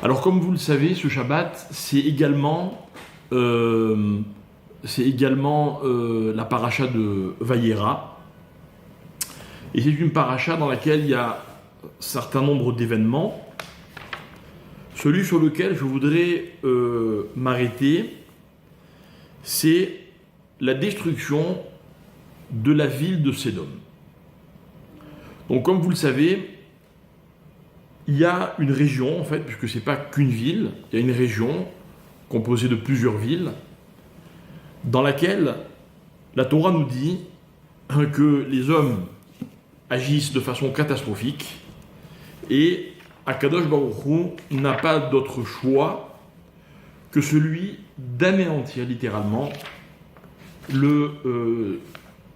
Alors, comme vous le savez, ce Shabbat, c'est également la paracha de Vayera. Et c'est une paracha dans laquelle il y a un certain nombre d'événements. Celui sur lequel je voudrais m'arrêter, c'est la destruction de la ville de Sédom. Donc, comme vous le savez, il y a une région, en fait, puisque ce n'est pas qu'une ville, il y a une région composée de plusieurs villes, dans laquelle la Torah nous dit que les hommes agissent de façon catastrophique et Akadosh Baruch Hu n'a pas d'autre choix que celui d'anéantir littéralement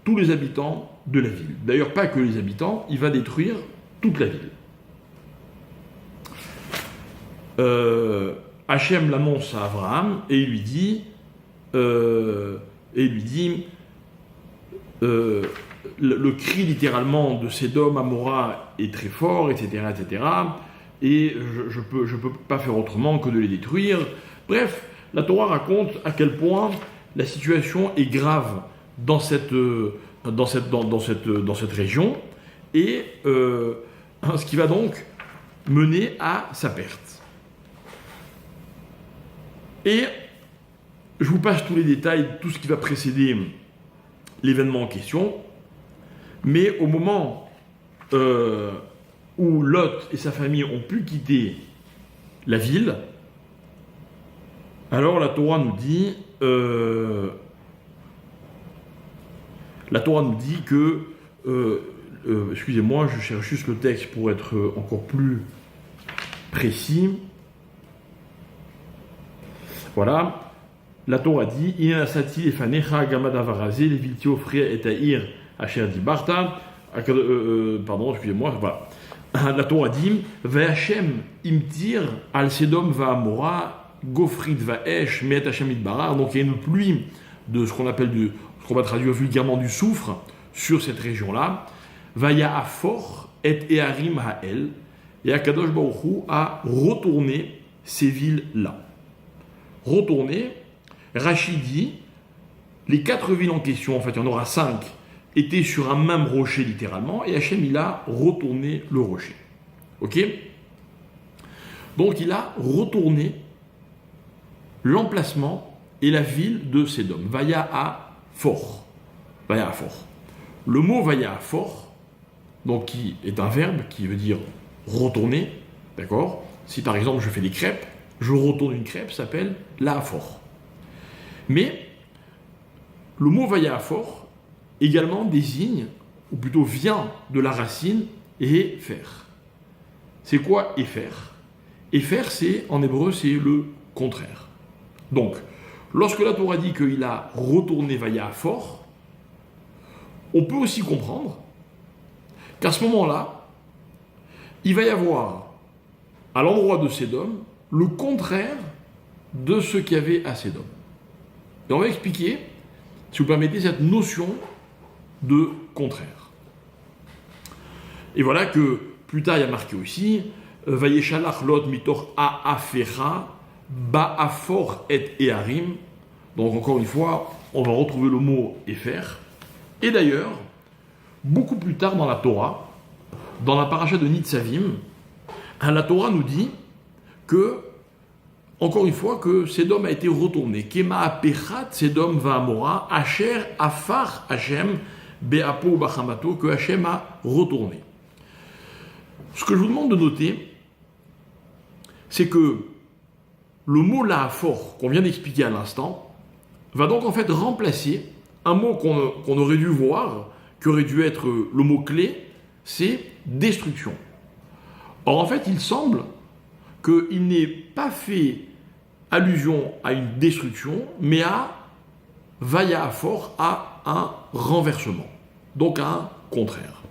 tous les habitants de la ville. D'ailleurs, pas que les habitants, il va détruire toute la ville. Hachem l'annonce à Abraham et il lui dit le cri littéralement de Sédom, Amora est très fort, etc., etc. Et je peux pas faire autrement que de les détruire. Bref, la Torah raconte à quel point la situation est grave dans cette région et ce qui va donc mener à sa perte. Et je vous passe tous les détails, tout ce qui va précéder l'événement en question. Mais au moment où Lot et sa famille ont pu quitter la ville, alors la Torah nous dit que excusez-moi, je cherche juste le texte pour être encore plus précis. Voilà. La Torah dit pardon, excusez-moi, voilà. La Torah dit Ve'Hashem imtir al Sedom va'amora gofrit va'esh me'et Hashem itbarach. Donc il y a une pluie de ce qu'on va traduire vulgairement du soufre sur cette région-là. Vaya afor et eharim ha'el. Et Akadosh Baruch Hu a retourné ces villes-là. Retourné, Rachid dit, les 4 villes en question, en fait il y en aura 5, étaient sur un même rocher littéralement, et Hachem il a retourné le rocher. Ok ? Donc il a retourné l'emplacement et la ville de Sédom. Vaya à fort. Vaya à fort. Le mot vaya à fort, donc qui est un verbe qui veut dire retourner, d'accord ? Si par exemple je fais des crêpes, je retourne une crêpe, ça s'appelle la fort. Mais le mot vayafor également désigne, ou plutôt vient de la racine éfer. C'est quoi éfer ? Éfer, c'est en hébreu, c'est le contraire. Donc, lorsque la Torah dit qu'il a retourné vayafor, on peut aussi comprendre qu'à ce moment-là, il va y avoir à l'endroit de Sédom le contraire de ce qu'il y avait à Sédom. Et on va expliquer, si vous permettez, cette notion de contraire. Et voilà que plus tard il y a marqué aussi Vayeshalach lot mitor ha'afera ba'afor et eharim. Donc encore une fois, on va retrouver le mot éfer. Et d'ailleurs, beaucoup plus tard dans la Torah, dans la paracha de Nitzavim, la Torah nous dit que, encore une fois, que Sédom a été retourné. Kema apechat Sédom va'amora, Asher afar Hashem be'apo bachamato, que Hashem a retourné. Ce que je vous demande de noter, c'est que le mot la'afor, qu'on vient d'expliquer à l'instant, va donc en fait remplacer un mot qu'on aurait dû voir, qui aurait dû être le mot clé, c'est destruction. Or en fait, il semble qu'il n'ait pas fait allusion à une destruction, mais à vaya fort, à un renversement, donc à un contraire.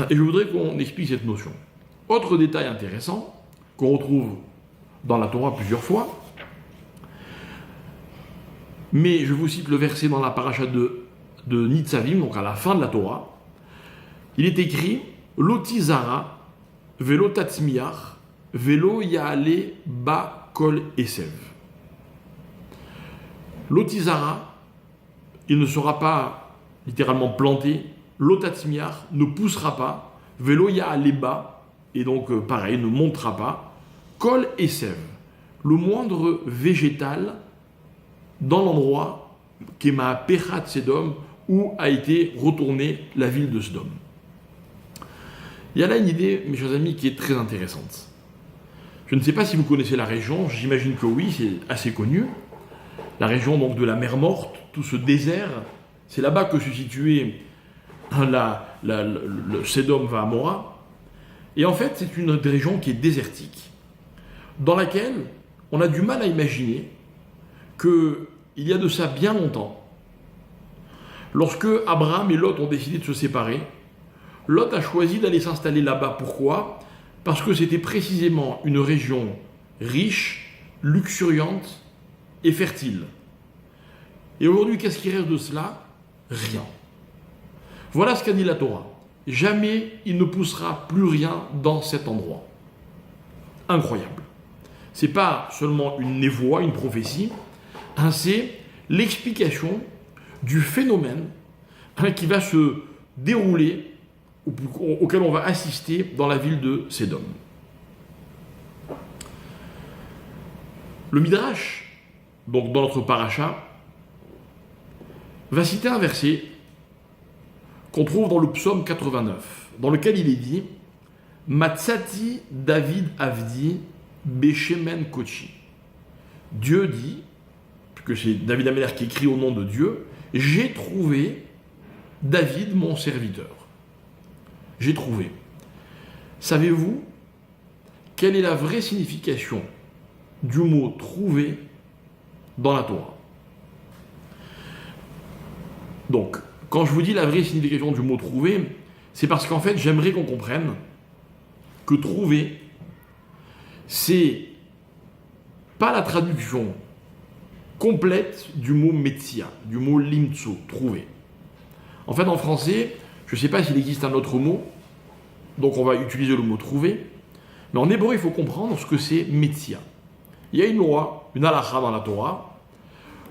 Et je voudrais qu'on explique cette notion. Autre détail intéressant, qu'on retrouve dans la Torah plusieurs fois, mais je vous cite le verset dans la paracha de Nitzavim, donc à la fin de la Torah. Il est écrit « Lotizara velotatzmiach Velo Yaale Ba Kol Esev. L'Otizara, il ne sera pas littéralement planté. L'Otatzmiar ne poussera pas. Velo Yaale Ba, et donc pareil, ne montera pas. Kol Esev, le moindre végétal dans l'endroit Kema Pechat Sedom, où a été retournée la ville de Sodome. Il y a là une idée, mes chers amis, qui est très intéressante. Je ne sais pas si vous connaissez la région, j'imagine que oui, c'est assez connu. La région donc de la mer Morte, tout ce désert, c'est là-bas que se situait le Sodome V'Amora. Et en fait, c'est une région qui est désertique, dans laquelle on a du mal à imaginer qu'il y a de ça bien longtemps, lorsque Abraham et Lot ont décidé de se séparer, Lot a choisi d'aller s'installer là-bas. Pourquoi ? Parce que c'était précisément une région riche, luxuriante et fertile. Et aujourd'hui, qu'est-ce qui reste de cela ? Rien. Voilà ce qu'a dit la Torah. Jamais il ne poussera plus rien dans cet endroit. Incroyable. C'est pas seulement une névoie, une prophétie, c'est l'explication du phénomène qui va se dérouler, auquel on va assister dans la ville de Sodome. Le Midrash, donc dans notre paracha, va citer un verset qu'on trouve dans le psaume 89, dans lequel il est dit « Matsati David Avdi Beshemen Kochi ». Dieu dit, puisque c'est David Améler qui écrit au nom de Dieu, « J'ai trouvé David mon serviteur ». J'ai trouvé. Savez-vous quelle est la vraie signification du mot « trouver » dans la Torah ? Donc, quand je vous dis la vraie signification du mot « trouver », c'est parce qu'en fait, j'aimerais qu'on comprenne que « trouver », c'est pas la traduction complète du mot « metsia », du mot « limtso », « trouver ». En fait, en français, je ne sais pas s'il existe un autre mot, donc on va utiliser le mot « trouver », mais en hébreu, il faut comprendre ce que c'est « metsia ». Il y a une loi, une halakha dans la Torah,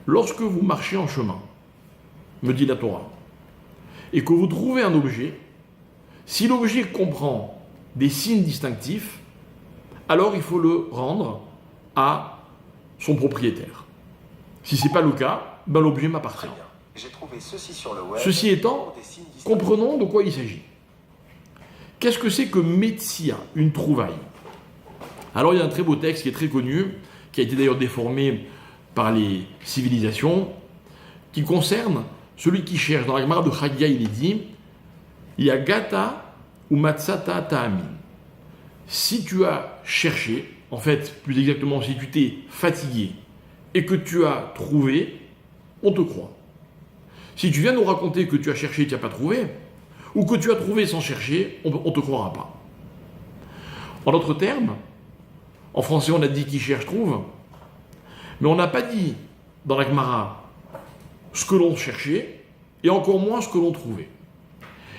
lorsque vous marchez en chemin, me dit la Torah, et que vous trouvez un objet, si l'objet comprend des signes distinctifs, alors il faut le rendre à son propriétaire. Si ce n'est pas le cas, ben l'objet m'appartient. J'ai trouvé ceci sur le web. Ceci étant, comprenons de quoi il s'agit. Qu'est-ce que c'est que Metsia, une trouvaille ? Alors il y a un très beau texte qui est très connu, qui a été d'ailleurs déformé par les civilisations, qui concerne celui qui cherche. Dans la Gemara de Chagia, il est dit « Yagata ou matsata ta'amin » Si tu as cherché, en fait, plus exactement, si tu t'es fatigué et que tu as trouvé, on te croit. Si tu viens nous raconter que tu as cherché et que tu n'as pas trouvé, ou que tu as trouvé sans chercher, on ne te croira pas. En d'autres termes, en français on a dit qui cherche trouve, mais on n'a pas dit dans la Gemara ce que l'on cherchait, et encore moins ce que l'on trouvait.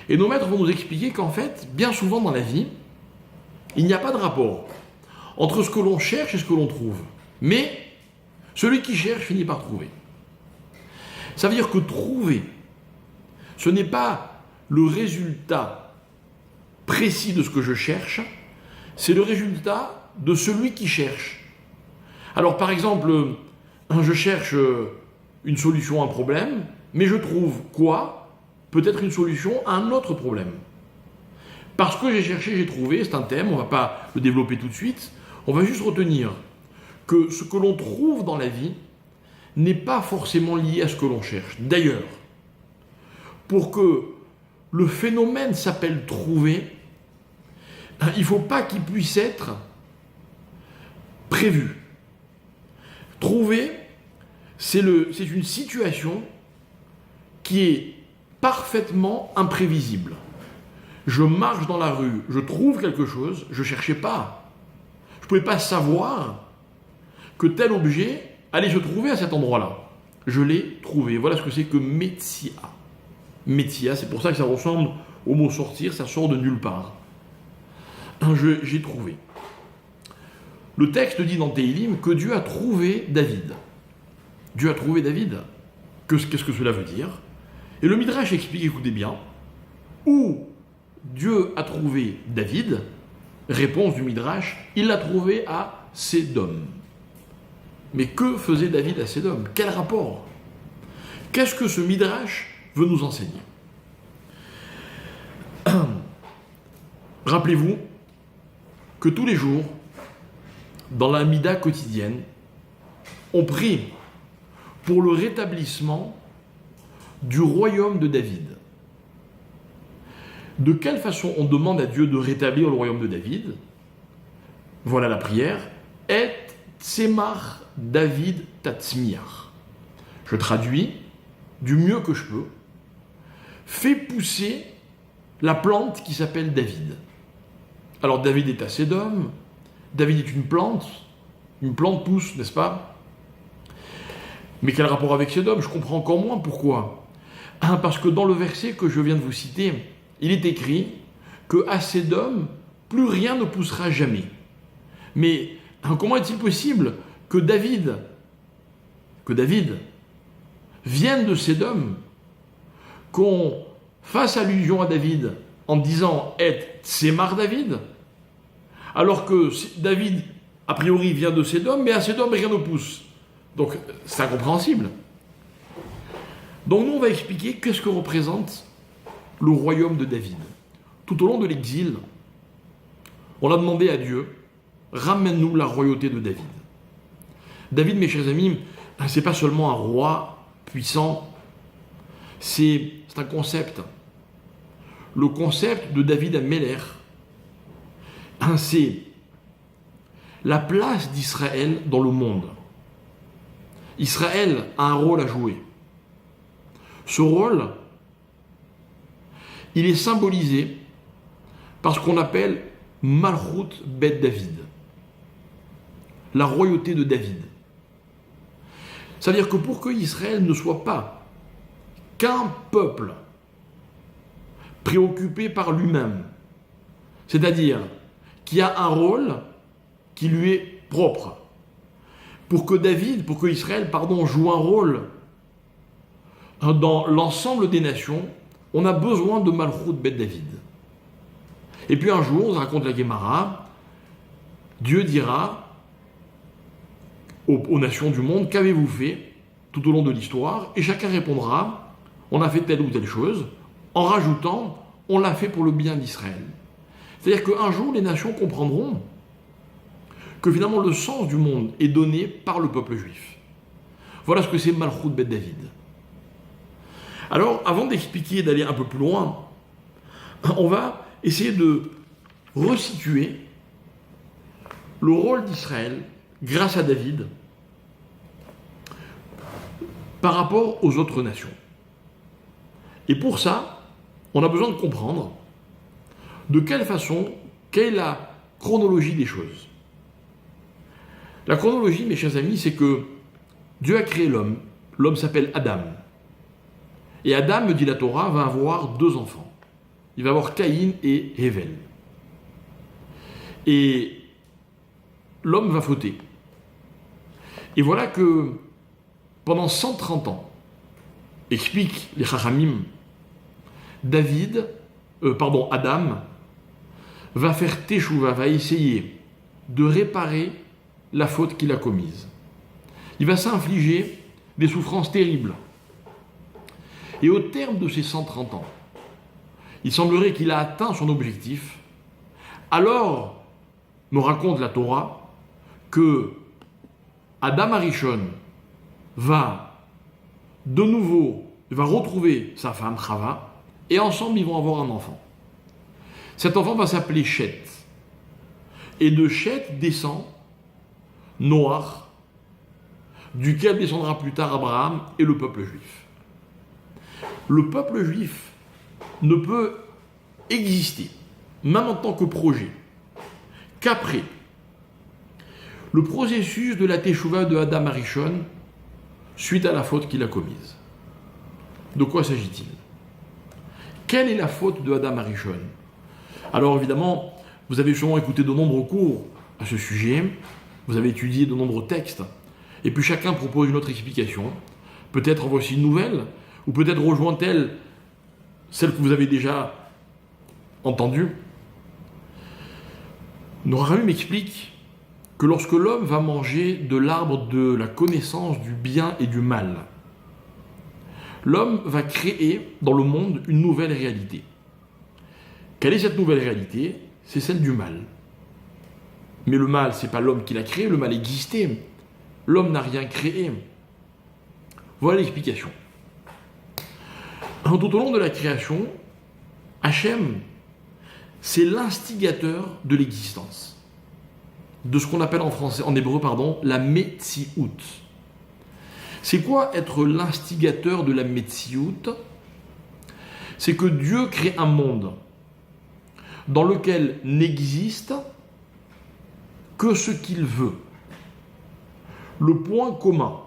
Et nos maîtres vont nous expliquer qu'en fait, bien souvent dans la vie, il n'y a pas de rapport entre ce que l'on cherche et ce que l'on trouve. Mais celui qui cherche finit par trouver. Ça veut dire que trouver, ce n'est pas le résultat précis de ce que je cherche, c'est le résultat de celui qui cherche. Alors par exemple, je cherche une solution à un problème, mais je trouve quoi ? Peut-être une solution à un autre problème. Parce que j'ai cherché, j'ai trouvé, c'est un thème, on ne va pas le développer tout de suite, on va juste retenir que ce que l'on trouve dans la vie n'est pas forcément lié à ce que l'on cherche. D'ailleurs, pour que le phénomène s'appelle trouver, il ne faut pas qu'il puisse être prévu. Trouver, c'est une situation qui est parfaitement imprévisible. Je marche dans la rue, je trouve quelque chose, je ne cherchais pas. Je ne pouvais pas savoir que tel objet allait se trouver à cet endroit-là. Je l'ai trouvé. Voilà ce que c'est que Metsia. Metsia, c'est pour ça que ça ressemble au mot sortir, ça sort de nulle part. J'ai trouvé. Le texte dit dans Téhilim que Dieu a trouvé David. Dieu a trouvé David. Qu'est-ce que cela veut dire? Et le Midrash explique, écoutez bien, où Dieu a trouvé David, réponse du Midrash, il l'a trouvé à Sédom. Mais que faisait David à Sédom? Quel rapport? Qu'est-ce que ce Midrash veut nous enseigner? Rappelez-vous que tous les jours, dans la Mida quotidienne, on prie pour le rétablissement du royaume de David. De quelle façon on demande à Dieu de rétablir le royaume de David? Voilà la prière. Et Tzemach David Tatzmiach. Je traduis du mieux que je peux. Fais pousser la plante qui s'appelle David. Alors David est à Sédom. David est une plante. Une plante pousse, n'est-ce pas? Mais quel rapport avec Sédom? Je comprends encore moins pourquoi. Parce que dans le verset que je viens de vous citer, il est écrit que à Sédom, plus rien ne poussera jamais. Mais comment est-il possible que David vienne de Sédom, qu'on fasse allusion à David en disant « Et Tsemar David », alors que David, a priori, vient de Sédom, mais à Sédom, rien ne pousse. Donc, c'est incompréhensible. Donc, nous, on va expliquer qu'est-ce que représente le royaume de David. Tout au long de l'exil, on a demandé à Dieu, ramène-nous la royauté de David. David, mes chers amis, c'est pas seulement un roi puissant, c'est un concept. Le concept de David Améler, c'est la place d'Israël dans le monde. Israël a un rôle à jouer. Ce rôle, il est symbolisé par ce qu'on appelle Malchut Bet David, la royauté de David. C'est-à-dire que pour que Israël ne soit pas qu'un peuple préoccupé par lui-même, c'est-à-dire qui a un rôle qui lui est propre, pour que Israël, joue un rôle dans l'ensemble des nations, on a besoin de Malchut Bet David. Et puis un jour, on raconte la Gemara, Dieu dira aux nations du monde, qu'avez-vous fait tout au long de l'histoire? Et chacun répondra, on a fait telle ou telle chose, en rajoutant, on l'a fait pour le bien d'Israël. C'est-à-dire qu'un jour, les nations comprendront que finalement le sens du monde est donné par le peuple juif. Voilà ce que c'est Malchut Bet David. Alors, avant d'expliquer, d'aller un peu plus loin, on va essayer de resituer le rôle d'Israël grâce à David par rapport aux autres nations. Et pour ça, on a besoin de comprendre de quelle façon, quelle est la chronologie des choses. La chronologie, mes chers amis, c'est que Dieu a créé l'homme. L'homme s'appelle Adam. Et Adam, me dit la Torah, va avoir 2 enfants. Il va avoir Caïn et Hével. Et l'homme va fauter. Et voilà que pendant 130 ans, explique les Chachamim, Adam va faire teshuva, va essayer de réparer la faute qu'il a commise. Il va s'infliger des souffrances terribles. Et au terme de ces 130 ans, il semblerait qu'il a atteint son objectif. Alors, nous raconte la Torah que Adam Arishon va de nouveau, va retrouver sa femme Chava, et ensemble ils vont avoir un enfant. Cet enfant va s'appeler Shet. Et de Shet descend Noach, duquel descendra plus tard Abraham et le peuple juif. Le peuple juif ne peut exister, même en tant que projet, qu'après le processus de la teshuva de Adam Arishon suite à la faute qu'il a commise. De quoi s'agit-il? Quelle est la faute de Adam Arishon? Alors évidemment, vous avez sûrement écouté de nombreux cours à ce sujet. vous avez étudié de nombreux textes, et puis chacun propose une autre explication. Peut-être en voici une nouvelle, ou peut-être rejoint-elle celle que vous avez déjà entendue. Noramim m'explique que lorsque l'homme va manger de l'arbre de la connaissance du bien et du mal, l'homme va créer dans le monde une nouvelle réalité. Quelle est cette nouvelle réalité? C'est celle du mal. Mais le mal, ce n'est pas l'homme qui l'a créé, le mal existait. L'homme n'a rien créé. Voilà l'explication. Tout au long de la création, Hachem, c'est l'instigateur de l'existence. De ce qu'on appelle en hébreu, la Metsiout. C'est quoi être l'instigateur de la Metsiout? C'est que Dieu crée un monde dans lequel n'existe que ce qu'il veut. Le point commun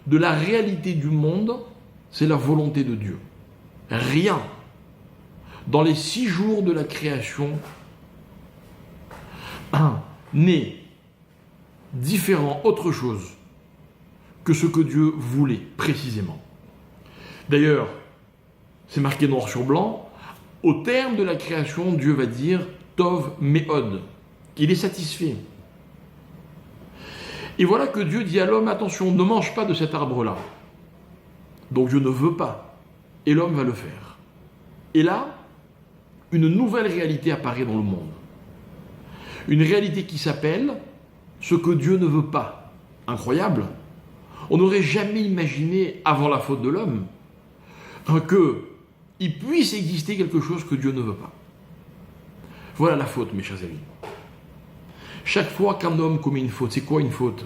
de la réalité du monde, c'est la volonté de Dieu. Rien dans les 6 jours de la création n'est différent, autre chose que ce que Dieu voulait précisément. D'ailleurs, c'est marqué noir sur blanc, au terme de la création, Dieu va dire Tov Me'od. Il est satisfait. Et voilà que Dieu dit à l'homme, attention, ne mange pas de cet arbre-là. Donc je ne veux pas. Et l'homme va le faire. Et là, une nouvelle réalité apparaît dans le monde. Une réalité qui s'appelle ce que Dieu ne veut pas. Incroyable. On n'aurait jamais imaginé, avant la faute de l'homme, qu'il puisse exister quelque chose que Dieu ne veut pas. Voilà la faute, mes chers amis. Chaque fois qu'un homme commet une faute, c'est quoi une faute?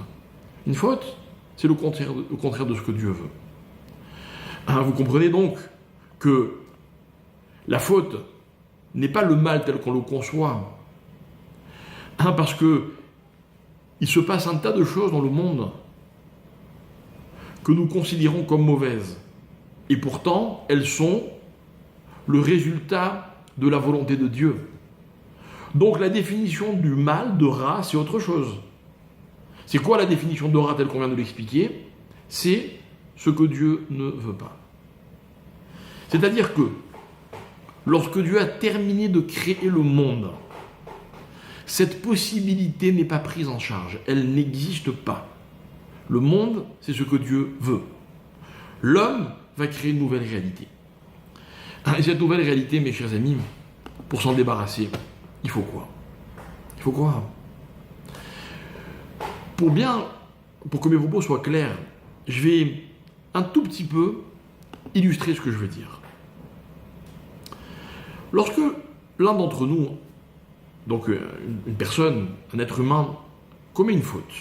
Une faute, c'est le contraire de ce que Dieu veut. Vous comprenez donc que la faute n'est pas le mal tel qu'on le conçoit. Parce que il se passe un tas de choses dans le monde que nous considérons comme mauvaises. Et pourtant, elles sont le résultat de la volonté de Dieu. Donc la définition du mal, de Ra, c'est autre chose. C'est quoi la définition de Ra telle qu'on vient de l'expliquer? C'est ce que Dieu ne veut pas. C'est-à-dire que lorsque Dieu a terminé de créer le monde, cette possibilité n'est pas prise en charge. Elle n'existe pas. Le monde, c'est ce que Dieu veut. L'homme va créer une nouvelle réalité. Et cette nouvelle réalité, mes chers amis, pour s'en débarrasser, il faut quoi? Il faut quoi? Pour que mes propos soient clairs, je vais un tout petit peu illustrer ce que je veux dire. Lorsque l'un d'entre nous, donc une personne, un être humain, commet une faute,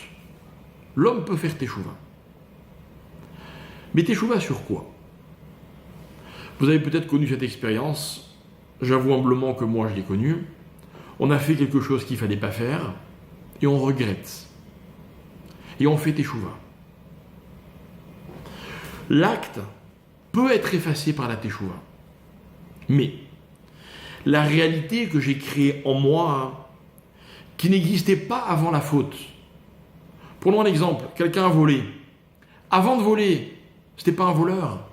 l'homme peut faire teshuva. Mais teshuva sur quoi? Vous avez peut-être connu cette expérience, j'avoue humblement que moi je l'ai connue. On a fait quelque chose qu'il ne fallait pas faire, et on regrette. Et on fait teshuva. L'acte peut être effacé par la teshuva. Mais la réalité que j'ai créée en moi, qui n'existait pas avant la faute. Prenons un exemple, quelqu'un a volé. Avant de voler, ce n'était pas un voleur.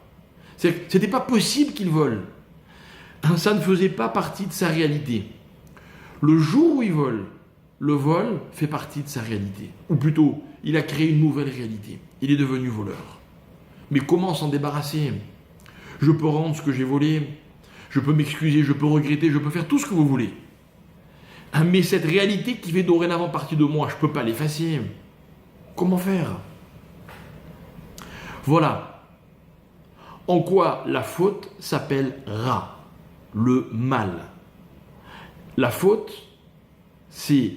Ce n'était pas possible qu'il vole. Ça ne faisait pas partie de sa réalité. Le jour où il vole, le vol fait partie de sa réalité. Ou plutôt, il a créé une nouvelle réalité. Il est devenu voleur. Mais comment s'en débarrasser? Je peux rendre ce que j'ai volé, je peux m'excuser, je peux regretter, je peux faire tout ce que vous voulez. Mais cette réalité qui fait dorénavant partie de moi, je ne peux pas l'effacer. Comment faire? Voilà en quoi la faute s'appelle Ra, le mal. La faute, c'est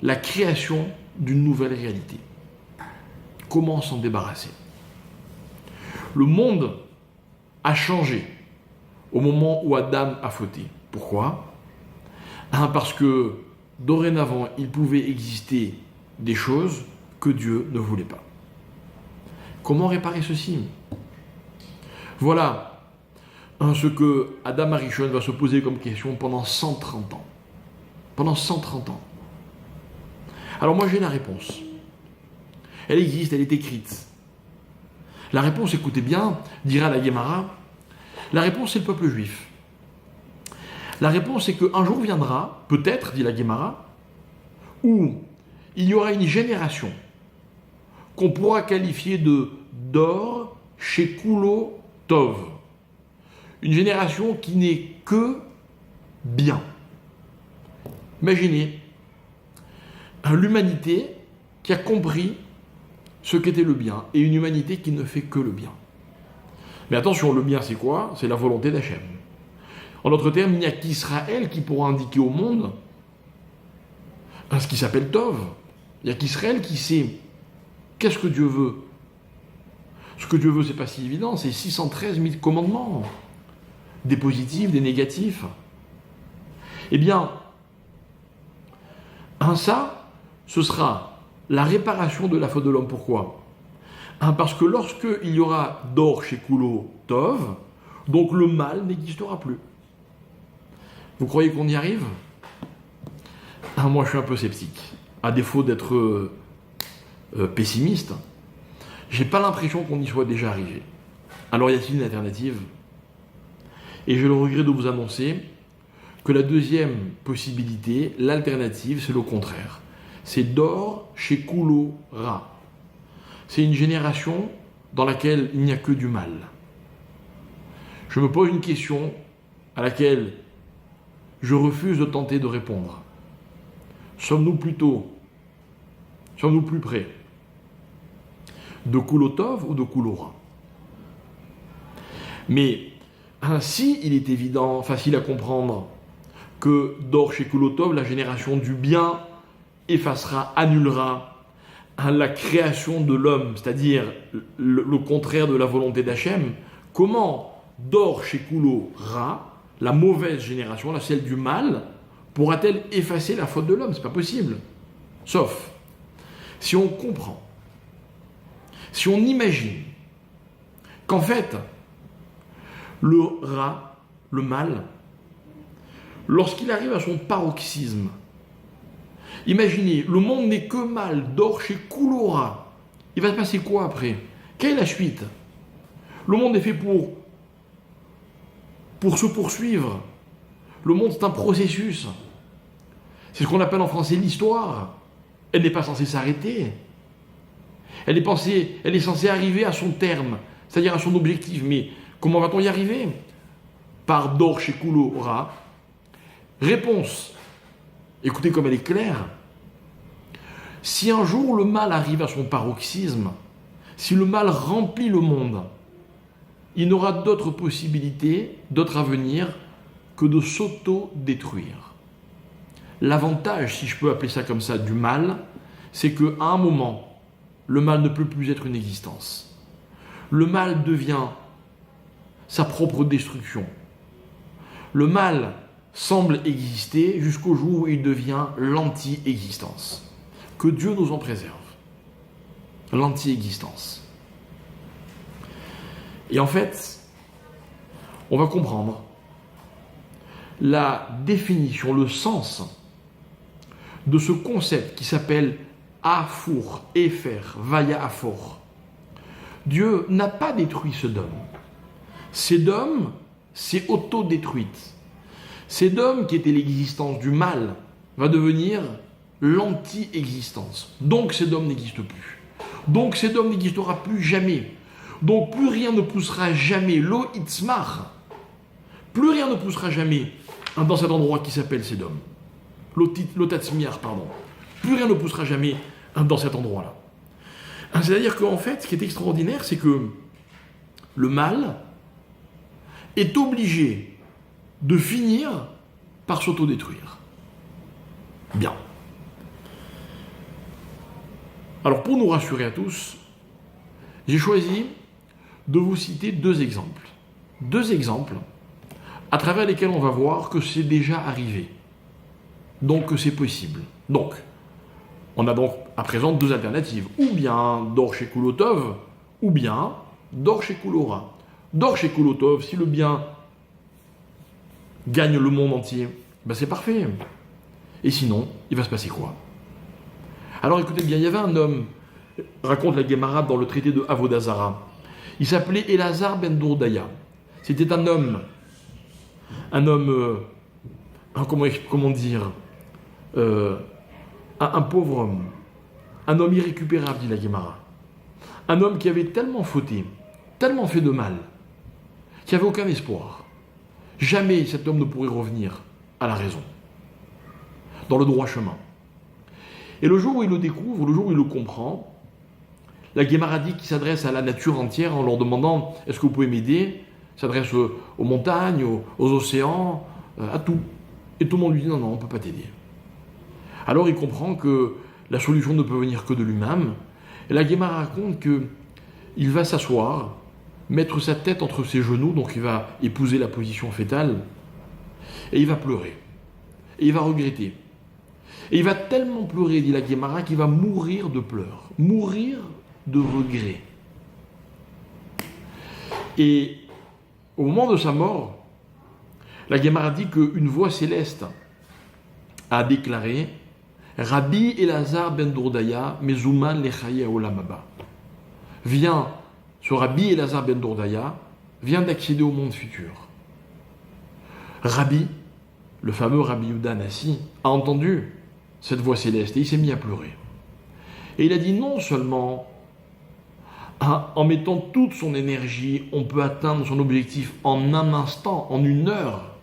la création d'une nouvelle réalité. Comment s'en débarrasser? Le monde a changé au moment où Adam a fauté. Pourquoi? Parce que dorénavant, il pouvait exister des choses que Dieu ne voulait pas. Comment réparer ceci? Voilà ce que Adam Arishon va se poser comme question pendant 130 ans. Pendant 130 ans. Alors moi j'ai la réponse. Elle existe, elle est écrite. La réponse, écoutez bien, dira la Guémara, la réponse c'est le peuple juif. La réponse c'est qu'un jour viendra, peut-être, dit la Guémara, où il y aura une génération qu'on pourra qualifier de Dor Shekulo Tov. Une génération qui n'est que bien. Imaginez l'humanité qui a compris ce qu'était le bien et une humanité qui ne fait que le bien. Mais attention, le bien c'est quoi? C'est la volonté d'Hachem. En d'autres termes, il n'y a qu'Israël qui pourra indiquer au monde ce qui s'appelle Tov. Il n'y a qu'Israël qui sait qu'est-ce que Dieu veut. Ce que Dieu veut, c'est pas si évident, c'est 613 000 commandements. Des positifs, des négatifs. Eh bien, ça, ce sera la réparation de la faute de l'homme. Pourquoi? Parce que lorsqu'il y aura Dor Shekulo Tov, donc le mal n'existera plus. Vous croyez qu'on y arrive? Moi, je suis un peu sceptique. À défaut d'être pessimiste, j'ai pas l'impression qu'on y soit déjà arrivé. Alors, y a-t-il une alternative? Et j'ai le regret de vous annoncer que la deuxième possibilité, l'alternative, c'est le contraire. C'est Dor Shekulo Ra. C'est une génération dans laquelle il n'y a que du mal. Je me pose une question à laquelle je refuse de tenter de répondre. Sommes-nous plus près de Kulotov ou de Kulora? Mais ainsi, il est évident, facile à comprendre, que Dor Shekulotov, la génération du bien, effacera, annulera la création de l'homme, c'est-à-dire le contraire de la volonté d'Hachem. Comment Dor Shekulo Ra, la mauvaise génération, celle du mal, pourra-t-elle effacer la faute de l'homme? C'est pas possible. Sauf si on comprend, si on imagine qu'en fait, le Ra, le mal, lorsqu'il arrive à son paroxysme, imaginez, le monde n'est que mal, Dor Shekulo Ra. Il va se passer quoi après? Quelle est la suite? Le monde est fait pour se poursuivre. Le monde, c'est un processus. C'est ce qu'on appelle en français l'histoire. Elle n'est pas censée s'arrêter. Elle est censée arriver à son terme, c'est-à-dire à son objectif. Mais comment va-t-on y arriver? Par Dor Shekulo Ra. Réponse. Écoutez comme elle est claire. Si un jour le mal arrive à son paroxysme, si le mal remplit le monde, il n'aura d'autre possibilité, d'autre avenir, que de s'auto-détruire. L'avantage, si je peux appeler ça comme ça, du mal, c'est qu'à un moment, le mal ne peut plus être une existence. Le mal devient sa propre destruction. Le mal semble exister jusqu'au jour où il devient l'anti-existence. Que Dieu nous en préserve. L'anti-existence. Et en fait, on va comprendre la définition, le sens de ce concept qui s'appelle Afour, Efer, Vaya Afor. Dieu n'a pas détruit Sodome. Sodome s'est auto-détruite. Sodome, qui était l'existence du mal, va devenir l'anti-existence. Donc Sodome n'existe plus. Donc Sodome n'existera plus jamais. Donc plus rien ne poussera jamais, lo itzmar, plus rien ne poussera jamais dans cet endroit qui s'appelle Sodome. Lotatzmiar, pardon. Plus rien ne poussera jamais dans cet endroit-là. C'est-à-dire qu'en fait, ce qui est extraordinaire, c'est que le mal est obligé de finir par s'autodétruire. Bien. Alors, pour nous rassurer à tous, j'ai choisi de vous citer deux exemples. Deux exemples à travers lesquels on va voir que c'est déjà arrivé. Donc, que c'est possible. Donc, on a donc à présent deux alternatives. Ou bien Dor Shekulo Tov, ou bien Dor Shekulo Ra. Dor Shekulo Tov, si le bien gagne le monde entier, ben c'est parfait. Et sinon, il va se passer quoi? Alors écoutez bien, il y avait un homme, raconte la Gemara dans le traité de Avodazara, il s'appelait Elazar ben Dourdaya. C'était un homme, comment dire, un pauvre homme, un homme irrécupérable, dit la Gemara. Un homme qui avait tellement fauté, tellement fait de mal, qu'il n'y avait aucun espoir. Jamais cet homme ne pourrait revenir à la raison, dans le droit chemin. Et le jour où il le découvre, le jour où il le comprend, la Gemara dit qu'il s'adresse à la nature entière en leur demandant « Est-ce que vous pouvez m'aider ?» Il s'adresse aux montagnes, aux océans, à tout. Et tout le monde lui dit « Non, on ne peut pas t'aider. » Alors il comprend que la solution ne peut venir que de lui-même. Et la Gemara raconte qu'il va s'asseoir, mettre sa tête entre ses genoux, donc il va épouser la position fétale, et il va pleurer. Et il va regretter. Et il va tellement pleurer, dit la Gemara, qu'il va mourir de pleurs, mourir de regret. Et au moment de sa mort, la Gemara dit qu'une voix céleste a déclaré « Rabbi Elazar ben Dourdaya, mezouman lechaye olam haba » Viens, ce Rabbi Elazar ben Dourdaya vient d'accéder au monde futur. Rabbi, le fameux Rabbi Yehuda Nassi, a entendu cette voix céleste et il s'est mis à pleurer. Et il a dit non seulement en mettant toute son énergie, on peut atteindre son objectif en un instant, en une heure,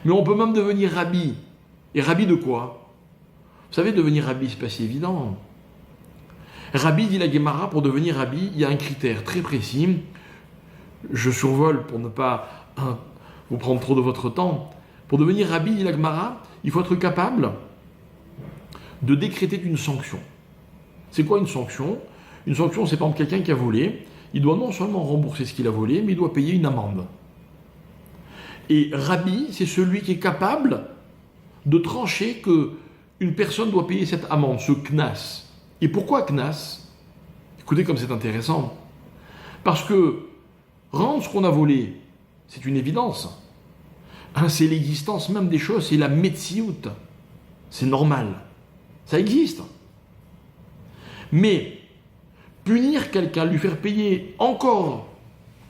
mais on peut même devenir rabbi. Et rabbi de quoi? Vous savez, devenir rabbi, c'est pas si évident. Rabbi, dit la Gemara, pour devenir rabbi, il y a un critère très précis. Je survole pour ne pas vous prendre trop de votre temps. Pour devenir rabbi, dit la Gemara, il faut être capable de décréter une sanction. C'est quoi une sanction? Une sanction, c'est par exemple quelqu'un qui a volé. Il doit non seulement rembourser ce qu'il a volé, mais il doit payer une amende. Et rabbi, c'est celui qui est capable de trancher qu'une personne doit payer cette amende, ce knas. Et pourquoi knas? Écoutez comme c'est intéressant. Parce que rendre ce qu'on a volé, c'est une évidence. C'est l'existence même des choses, c'est la metsiout. C'est normal. Ça existe. Mais punir quelqu'un, lui faire payer encore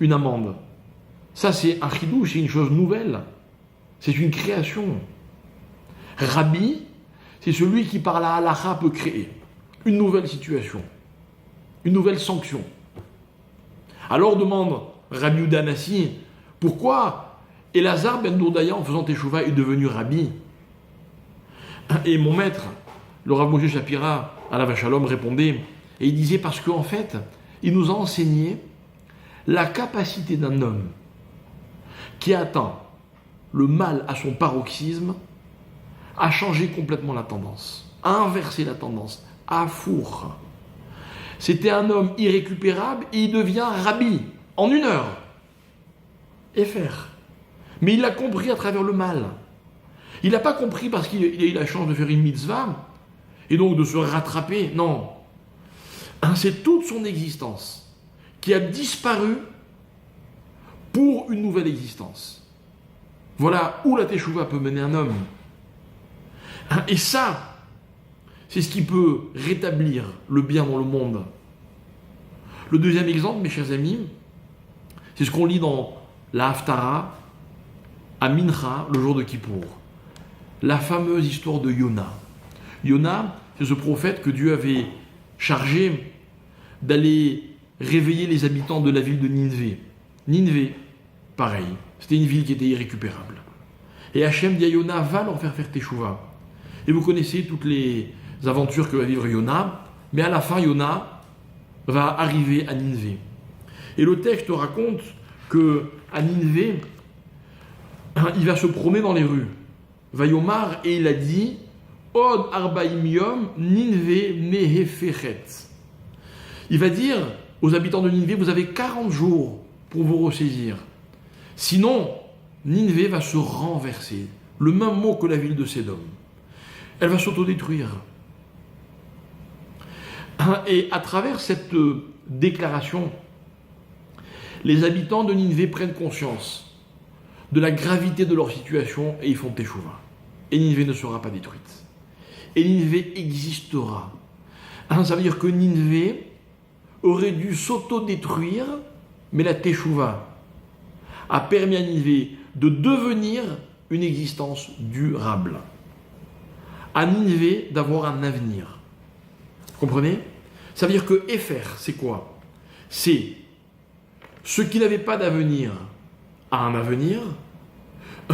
une amende, ça c'est un chidouche, c'est une chose nouvelle. C'est une création. Rabbi, c'est celui qui par la halakha peut créer une nouvelle situation, une nouvelle sanction. Alors demande Rabbi Yehuda Nassi, pourquoi Elazar ben Dourdaya en faisant teshuva est devenu rabbi? Et mon maître, le Rav Moshe Shapira, à la Vachalom, répondait, et il disait parce qu'en fait, il nous a enseigné la capacité d'un homme qui a atteint le mal à son paroxysme à changer complètement la tendance, à inverser la tendance, à four. C'était un homme irrécupérable et il devient rabbi en une heure. Et faire. Mais il l'a compris à travers le mal. Il n'a pas compris parce qu'il a eu la chance de faire une mitzvah et donc de se rattraper. Non. C'est toute son existence qui a disparu pour une nouvelle existence. Voilà où la teshuva peut mener un homme. Et ça, c'est ce qui peut rétablir le bien dans le monde. Le deuxième exemple, mes chers amis, c'est ce qu'on lit dans la Haftara, à Mincha, le jour de Kippour. La fameuse histoire de Yona. Yona, c'est ce prophète que Dieu avait chargé d'aller réveiller les habitants de la ville de Ninvé. Ninvé, pareil, c'était une ville qui était irrécupérable. Et Hachem dit à Yona, va leur faire teshuva. Et vous connaissez toutes les aventures que va vivre Yona, mais à la fin, Yona va arriver à Ninvé. Et le texte raconte que à Ninvé, il va se promener dans les rues. Vayomar, et il a dit Od arbaim yom Ninvé mehefechet. Il va dire aux habitants de Ninvé, vous avez 40 jours pour vous ressaisir. Sinon, Ninvé va se renverser. Le même mot que la ville de Sédom. Elle va s'autodétruire. Et à travers cette déclaration, les habitants de Ninvé prennent conscience de la gravité de leur situation et ils font teshuva. Et Ninvé ne sera pas détruite. et Nineveh existera. Ça veut dire que Nineveh aurait dû s'auto-détruire, mais la Teshuvah a permis à Nineveh de devenir une existence durable. À Nineveh d'avoir un avenir. Vous comprenez? Ça veut dire que Épher, c'est quoi? C'est ce qui n'avait pas d'avenir a un avenir,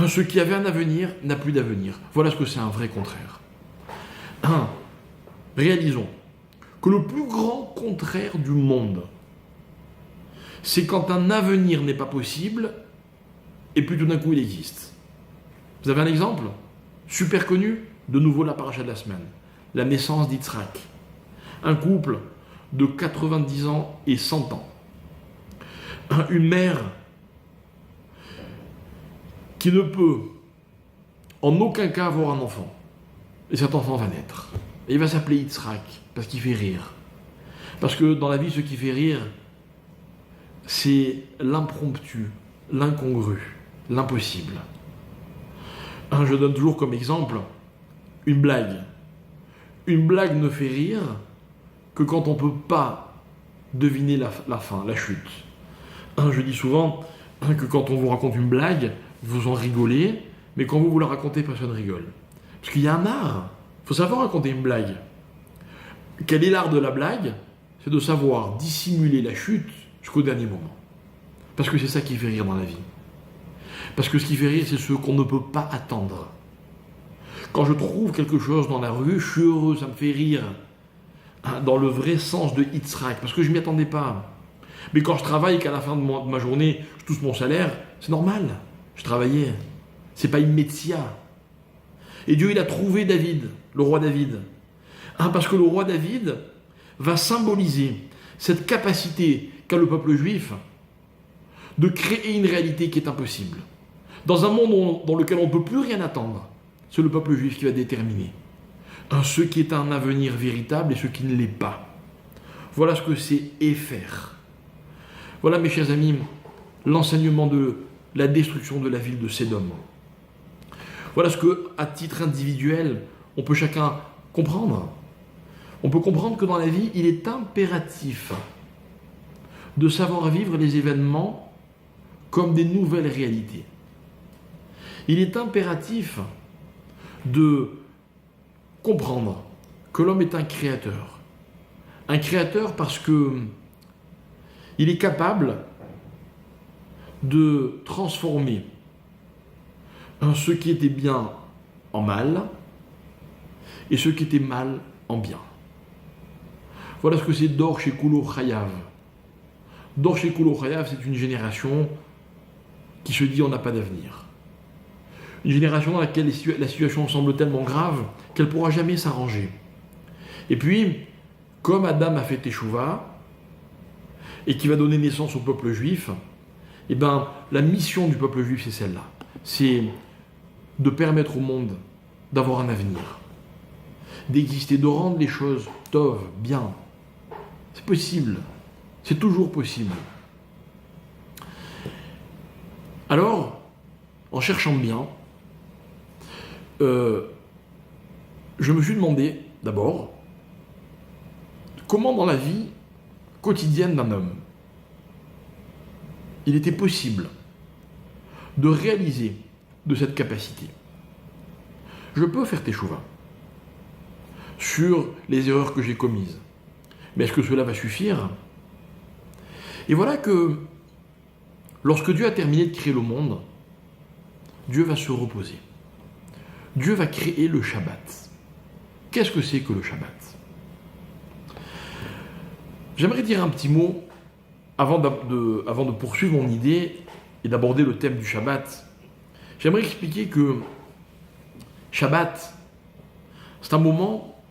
ce qui avait un avenir n'a plus d'avenir. Voilà ce que c'est un vrai contraire. Réalisons que le plus grand contraire du monde, c'est quand un avenir n'est pas possible et puis tout d'un coup il existe. Vous avez un exemple super connu? De nouveau la paracha de la semaine. La naissance d'Yitzhak. Un couple de 90 ans et 100 ans. Une mère qui ne peut en aucun cas avoir un enfant. Et cet enfant va naître. Et il va s'appeler Yitzhak parce qu'il fait rire. Parce que dans la vie, ce qui fait rire, c'est l'impromptu, l'incongru, l'impossible. Je donne toujours comme exemple une blague. Une blague ne fait rire que quand on ne peut pas deviner la fin, la chute. Je dis souvent que quand on vous raconte une blague, vous en rigolez, mais quand vous la racontez, personne ne rigole. Parce qu'il y a un art. Il faut savoir raconter une blague. Quel est l'art de la blague? C'est de savoir dissimuler la chute jusqu'au dernier moment. Parce que c'est ça qui fait rire dans la vie. Parce que ce qui fait rire, c'est ce qu'on ne peut pas attendre. Quand je trouve quelque chose dans la rue, je suis heureux, ça me fait rire. Dans le vrai sens de Yitzhak, parce que je ne m'y attendais pas. Mais quand je travaille et qu'à la fin de ma journée, je touche mon salaire, c'est normal. Je travaillais. C'est pas une métia. Et Dieu, il a trouvé David, le roi David. Parce que le roi David va symboliser cette capacité qu'a le peuple juif de créer une réalité qui est impossible. Dans un monde dans lequel on ne peut plus rien attendre, c'est le peuple juif qui va déterminer ce qui est un avenir véritable et ce qui ne l'est pas. Voilà ce que c'est Épher. Voilà, mes chers amis, l'enseignement de la destruction de la ville de Sédom. Voilà ce que, à titre individuel, on peut chacun comprendre. On peut comprendre que dans la vie, il est impératif de savoir vivre les événements comme des nouvelles réalités. Il est impératif de comprendre que l'homme est un créateur. Un créateur parce que il est capable de transformer ce qui était bien en mal et ce qui était mal en bien. Voilà ce que c'est Dor Shekulo Chayav. Dor Shekulo Chayav, c'est une génération qui se dit on n'a pas d'avenir. Une génération dans laquelle la situation semble tellement grave qu'elle ne pourra jamais s'arranger. Et puis, comme Adam a fait Teshuvah, et qui va donner naissance au peuple juif, eh ben, la mission du peuple juif, c'est celle-là. C'est de permettre au monde d'avoir un avenir, d'exister, de rendre les choses tov, bien. C'est possible. C'est toujours possible. Alors, en cherchant bien, je me suis demandé, d'abord, comment dans la vie quotidienne d'un homme, il était possible de réaliser de cette capacité. Je peux faire Teshuvah sur les erreurs que j'ai commises, mais est-ce que cela va suffire? Et voilà que lorsque Dieu a terminé de créer le monde, Dieu va se reposer. Dieu va créer le Shabbat. Qu'est-ce que c'est que le Shabbat? J'aimerais dire un petit mot avant de poursuivre mon idée et d'aborder le thème du Shabbat. J'aimerais expliquer que Shabbat, c'est un moment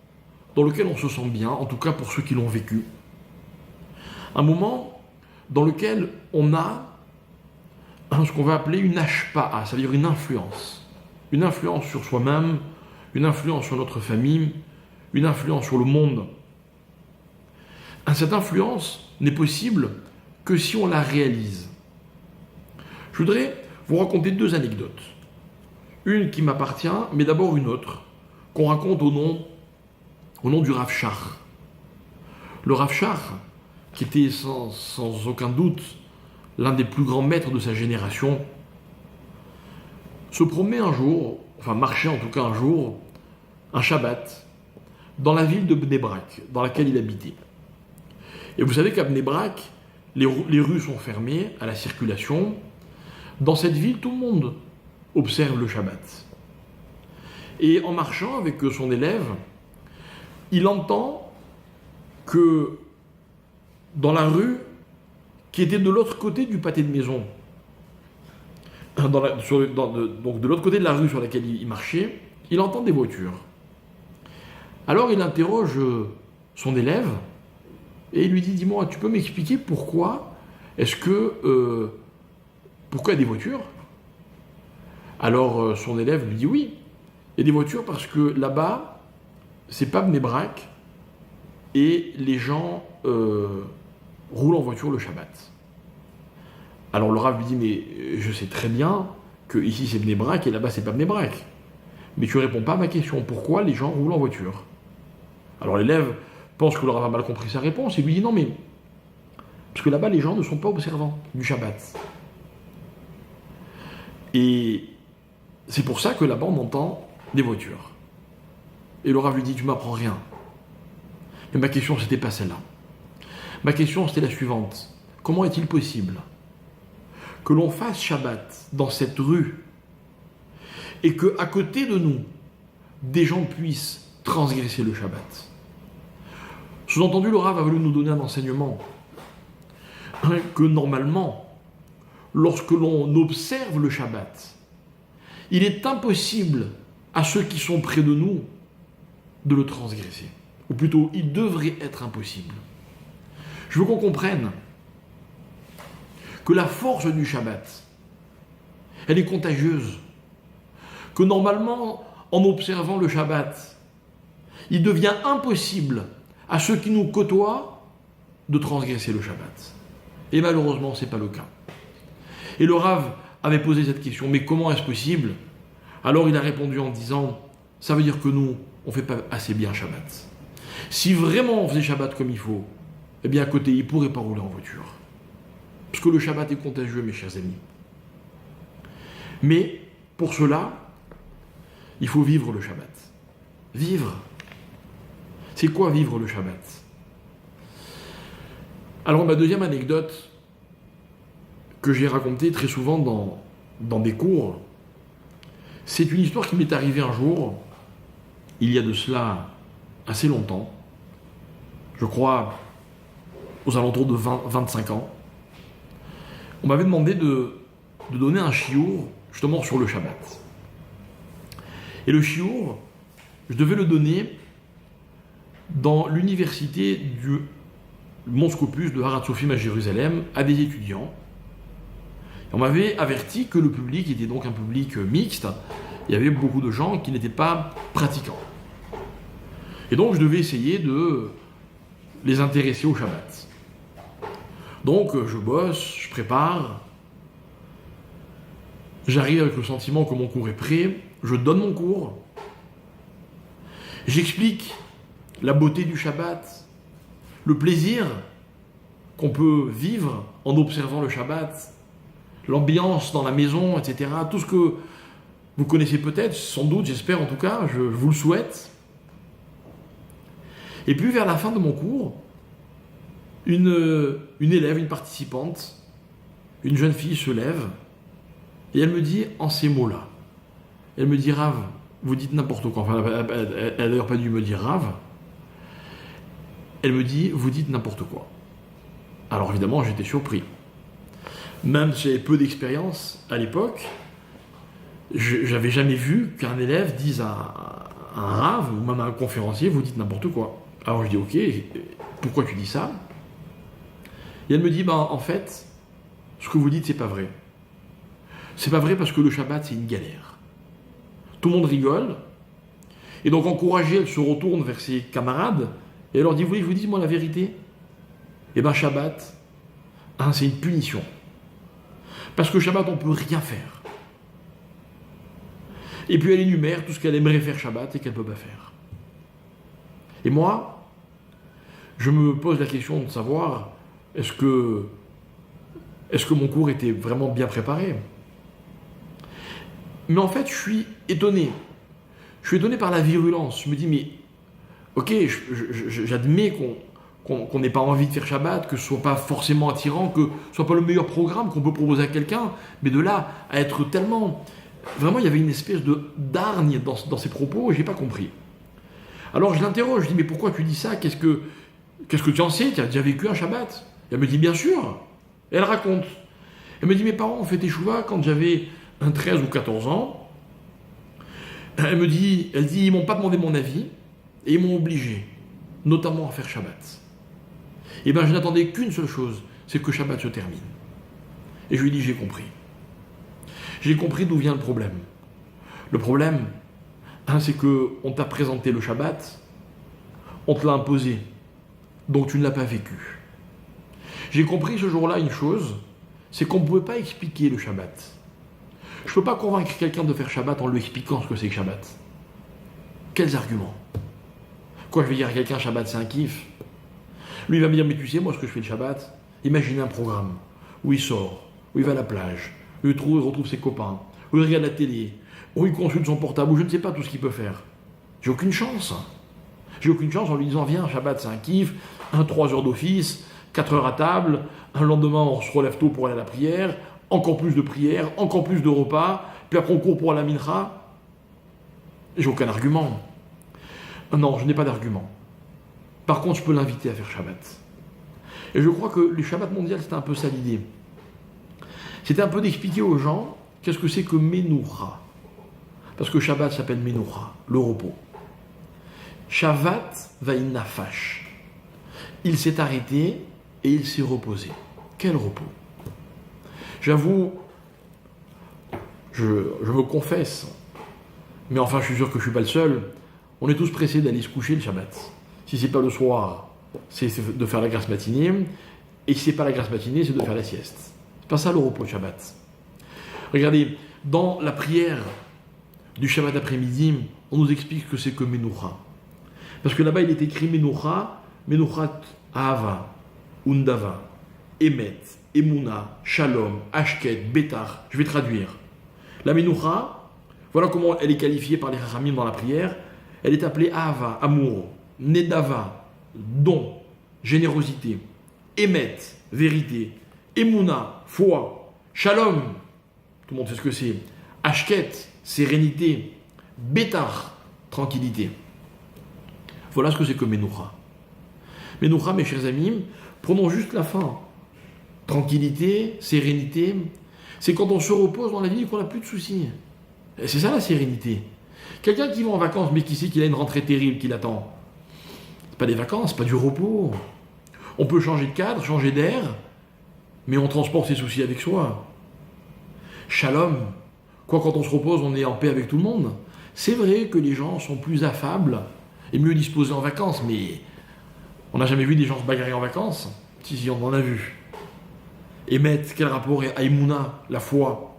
dans lequel on se sent bien, en tout cas pour ceux qui l'ont vécu. Un moment dans lequel on a ce qu'on va appeler une hashpa'a, ça veut dire une influence. Une influence sur soi-même, une influence sur notre famille, une influence sur le monde. Cette influence n'est possible que si on la réalise. Je voudrais vous raconter 2 anecdotes. Une qui m'appartient, mais d'abord une autre, qu'on raconte au nom au nom du Rav Shach. Le Rav Shach, qui était sans aucun doute l'un des plus grands maîtres de sa génération, se promenait un jour, enfin marchait en tout cas un jour, un Shabbat, dans la ville de Bnei Brak, dans laquelle il habitait. Et vous savez qu'à Bnei Brak, les rues sont fermées à la circulation. Dans cette ville, tout le monde observe le Shabbat. Et en marchant avec son élève, il entend que dans la rue, qui était de l'autre côté du pâté de maison, donc de l'autre côté de la rue sur laquelle il marchait, il entend des voitures. Alors il interroge son élève et il lui dit, dis-moi, tu peux m'expliquer pourquoi pourquoi il y a des voitures? Alors son élève lui dit, oui, il y a des voitures parce que là-bas, c'est pas Bnei Brak et les gens roulent en voiture le Shabbat. Alors le Rav lui dit, mais je sais très bien que ici c'est Bnei Brak et là-bas c'est pas Bnei Brak. Mais tu réponds pas à ma question, pourquoi les gens roulent en voiture? Alors l'élève pense que le Rav a mal compris sa réponse et lui dit, non mais, parce que là-bas les gens ne sont pas observants du Shabbat. Et c'est pour ça que là-bas on entend des voitures. Et le Rav lui dit, tu m'apprends rien. Mais ma question c'était pas celle-là. Ma question c'était la suivante. Comment est-il possible que l'on fasse Shabbat dans cette rue et qu'à côté de nous, des gens puissent transgresser le Shabbat? Sous-entendu, le Rav a voulu nous donner un enseignement que normalement, lorsque l'on observe le Shabbat, il est impossible à ceux qui sont près de nous de le transgresser. Ou plutôt, il devrait être impossible. Je veux qu'on comprenne que la force du Shabbat, elle est contagieuse. Que normalement, en observant le Shabbat, il devient impossible à ceux qui nous côtoient de transgresser le Shabbat. Et malheureusement, ce n'est pas le cas. Et le Rav avait posé cette question, mais comment est-ce possible? Alors il a répondu en disant, ça veut dire que nous, on ne fait pas assez bien Shabbat. Si vraiment on faisait Shabbat comme il faut, eh bien à côté, il ne pourrait pas rouler en voiture. Parce que le Shabbat est contagieux, mes chers amis. Mais, pour cela, il faut vivre le Shabbat. Vivre. C'est quoi vivre le Shabbat? Alors, ma deuxième anecdote que j'ai racontée très souvent dans des cours, c'est une histoire qui m'est arrivée un jour, il y a de cela assez longtemps, je crois aux alentours de 25 ans. On m'avait demandé de donner un chiour justement sur le Shabbat. Et le chiour, je devais le donner dans l'université du Mont Scopus de Har HaTzofim à Jérusalem à des étudiants. Et on m'avait averti que le public était donc un public mixte. Il y avait beaucoup de gens qui n'étaient pas pratiquants. Et donc je devais essayer de les intéresser au Shabbat. Donc je bosse, je prépare, j'arrive avec le sentiment que mon cours est prêt, je donne mon cours, j'explique la beauté du Shabbat, le plaisir qu'on peut vivre en observant le Shabbat, l'ambiance dans la maison, etc. Tout ce que vous connaissez peut-être, sans doute, j'espère en tout cas, je vous le souhaite. Et puis vers la fin de mon cours, une élève, une participante, une jeune fille se lève et elle me dit en ces mots-là. Elle me dit, Rav, vous dites n'importe quoi. Enfin, elle n'a d'ailleurs pas dû me dire Rav. Elle me dit, vous dites n'importe quoi. Alors évidemment, j'étais surpris. Même si j'avais peu d'expérience à l'époque, j'avais jamais vu qu'un élève dise à un Rav ou même à un conférencier, vous dites n'importe quoi. Alors je dis, ok, pourquoi tu dis ça? Et elle me dit, en fait, ce que vous dites, c'est pas vrai. C'est pas vrai parce que le Shabbat, c'est une galère. Tout le monde rigole. Et donc, encouragée, elle se retourne vers ses camarades et elle leur dit, vous voulez que je vous dise, moi, la vérité? Eh bien, Shabbat, c'est une punition. Parce que Shabbat, on ne peut rien faire. Et puis, elle énumère tout ce qu'elle aimerait faire Shabbat et qu'elle ne peut pas faire. Et moi, je me pose la question de savoir, est-ce que mon cours était vraiment bien préparé? Mais en fait, je suis étonné. Je suis étonné par la virulence. Je me dis, mais ok, j'admets qu'on n'ait pas envie de faire Shabbat, que ce soit pas forcément attirant, que ce soit pas le meilleur programme qu'on peut proposer à quelqu'un, mais de là à être tellement... Vraiment, il y avait une espèce d'hargne dans ses propos, et j'ai pas compris. Alors je l'interroge, je dis, mais pourquoi tu dis ça? Qu'est-ce que tu en sais? Tu as déjà vécu un Shabbat? Et elle me dit, bien sûr. Et elle raconte. Elle me dit, mes parents ont fait teshuva quand j'avais 13 ou 14 ans. Elle dit, ils m'ont pas demandé mon avis, et ils m'ont obligé, notamment à faire Shabbat. Et bien je n'attendais qu'une seule chose, c'est que Shabbat se termine. Et je lui dis, j'ai compris. J'ai compris d'où vient le problème. Le problème, c'est qu'on t'a présenté le Shabbat, on te l'a imposé, donc tu ne l'as pas vécu. J'ai compris ce jour-là une chose, c'est qu'on ne pouvait pas expliquer le Shabbat. Je ne peux pas convaincre quelqu'un de faire Shabbat en lui expliquant ce que c'est que Shabbat. Quels arguments? Quoi, je vais dire à quelqu'un, Shabbat c'est un kiff? Lui il va me dire, mais tu sais, moi ce que je fais le Shabbat, imaginez un programme où il sort, où il va à la plage, où il retrouve ses copains, où il regarde la télé, où il consulte son portable, où je ne sais pas tout ce qu'il peut faire. J'ai aucune chance. J'ai aucune chance en lui disant, viens, Shabbat c'est un kiff, 3 heures d'office, 4 heures à table, un lendemain on se relève tôt pour aller à la prière, encore plus de prières, encore plus de repas, puis après on court pour la mincha. J'ai aucun argument. Non, je n'ai pas d'argument. Par contre, je peux l'inviter à faire Shabbat. Et je crois que le Shabbat mondial, c'était un peu ça l'idée. C'était un peu d'expliquer aux gens qu'est-ce que c'est que Menoucha. Parce que Shabbat s'appelle Menoucha, le repos. Shabbat vaïnafash. Il s'est arrêté et il s'est reposé. Quel repos! J'avoue, je me confesse, mais enfin je suis sûr que je ne suis pas le seul, on est tous pressés d'aller se coucher le Shabbat. Si ce n'est pas le soir, c'est de faire la grasse matinée, et si ce n'est pas la grasse matinée, c'est de faire la sieste. C'est pas ça le repos de Shabbat. Regardez, dans la prière du Shabbat après-midi, on nous explique que c'est que Menoucha. Parce que là-bas il est écrit Menoucha, Menouchat Ahava, Undava, Emet, Emouna, Shalom, Ashket, Betar. Je vais traduire. La Menoucha, voilà comment elle est qualifiée par les Chachamim dans la prière. Elle est appelée Ahava, amour, Nedava, don, générosité, Emet, vérité, Emouna, foi, Shalom, tout le monde sait ce que c'est, Ashket, sérénité, Betar, tranquillité. Voilà ce que c'est que Menoucha. Menoucha, mes chers amis, prenons juste la fin. Tranquillité, sérénité, c'est quand on se repose dans la vie et qu'on n'a plus de soucis. Et c'est ça la sérénité. Quelqu'un qui va en vacances mais qui sait qu'il a une rentrée terrible qui l'attend, c'est pas des vacances, c'est pas du repos. On peut changer de cadre, changer d'air, mais on transporte ses soucis avec soi. Shalom, quoi, quand on se repose, on est en paix avec tout le monde. C'est vrai que les gens sont plus affables et mieux disposés en vacances, mais on n'a jamais vu des gens se bagarrer en vacances. Si, on en a vu. Emet, quel rapport est à Emouna, la foi?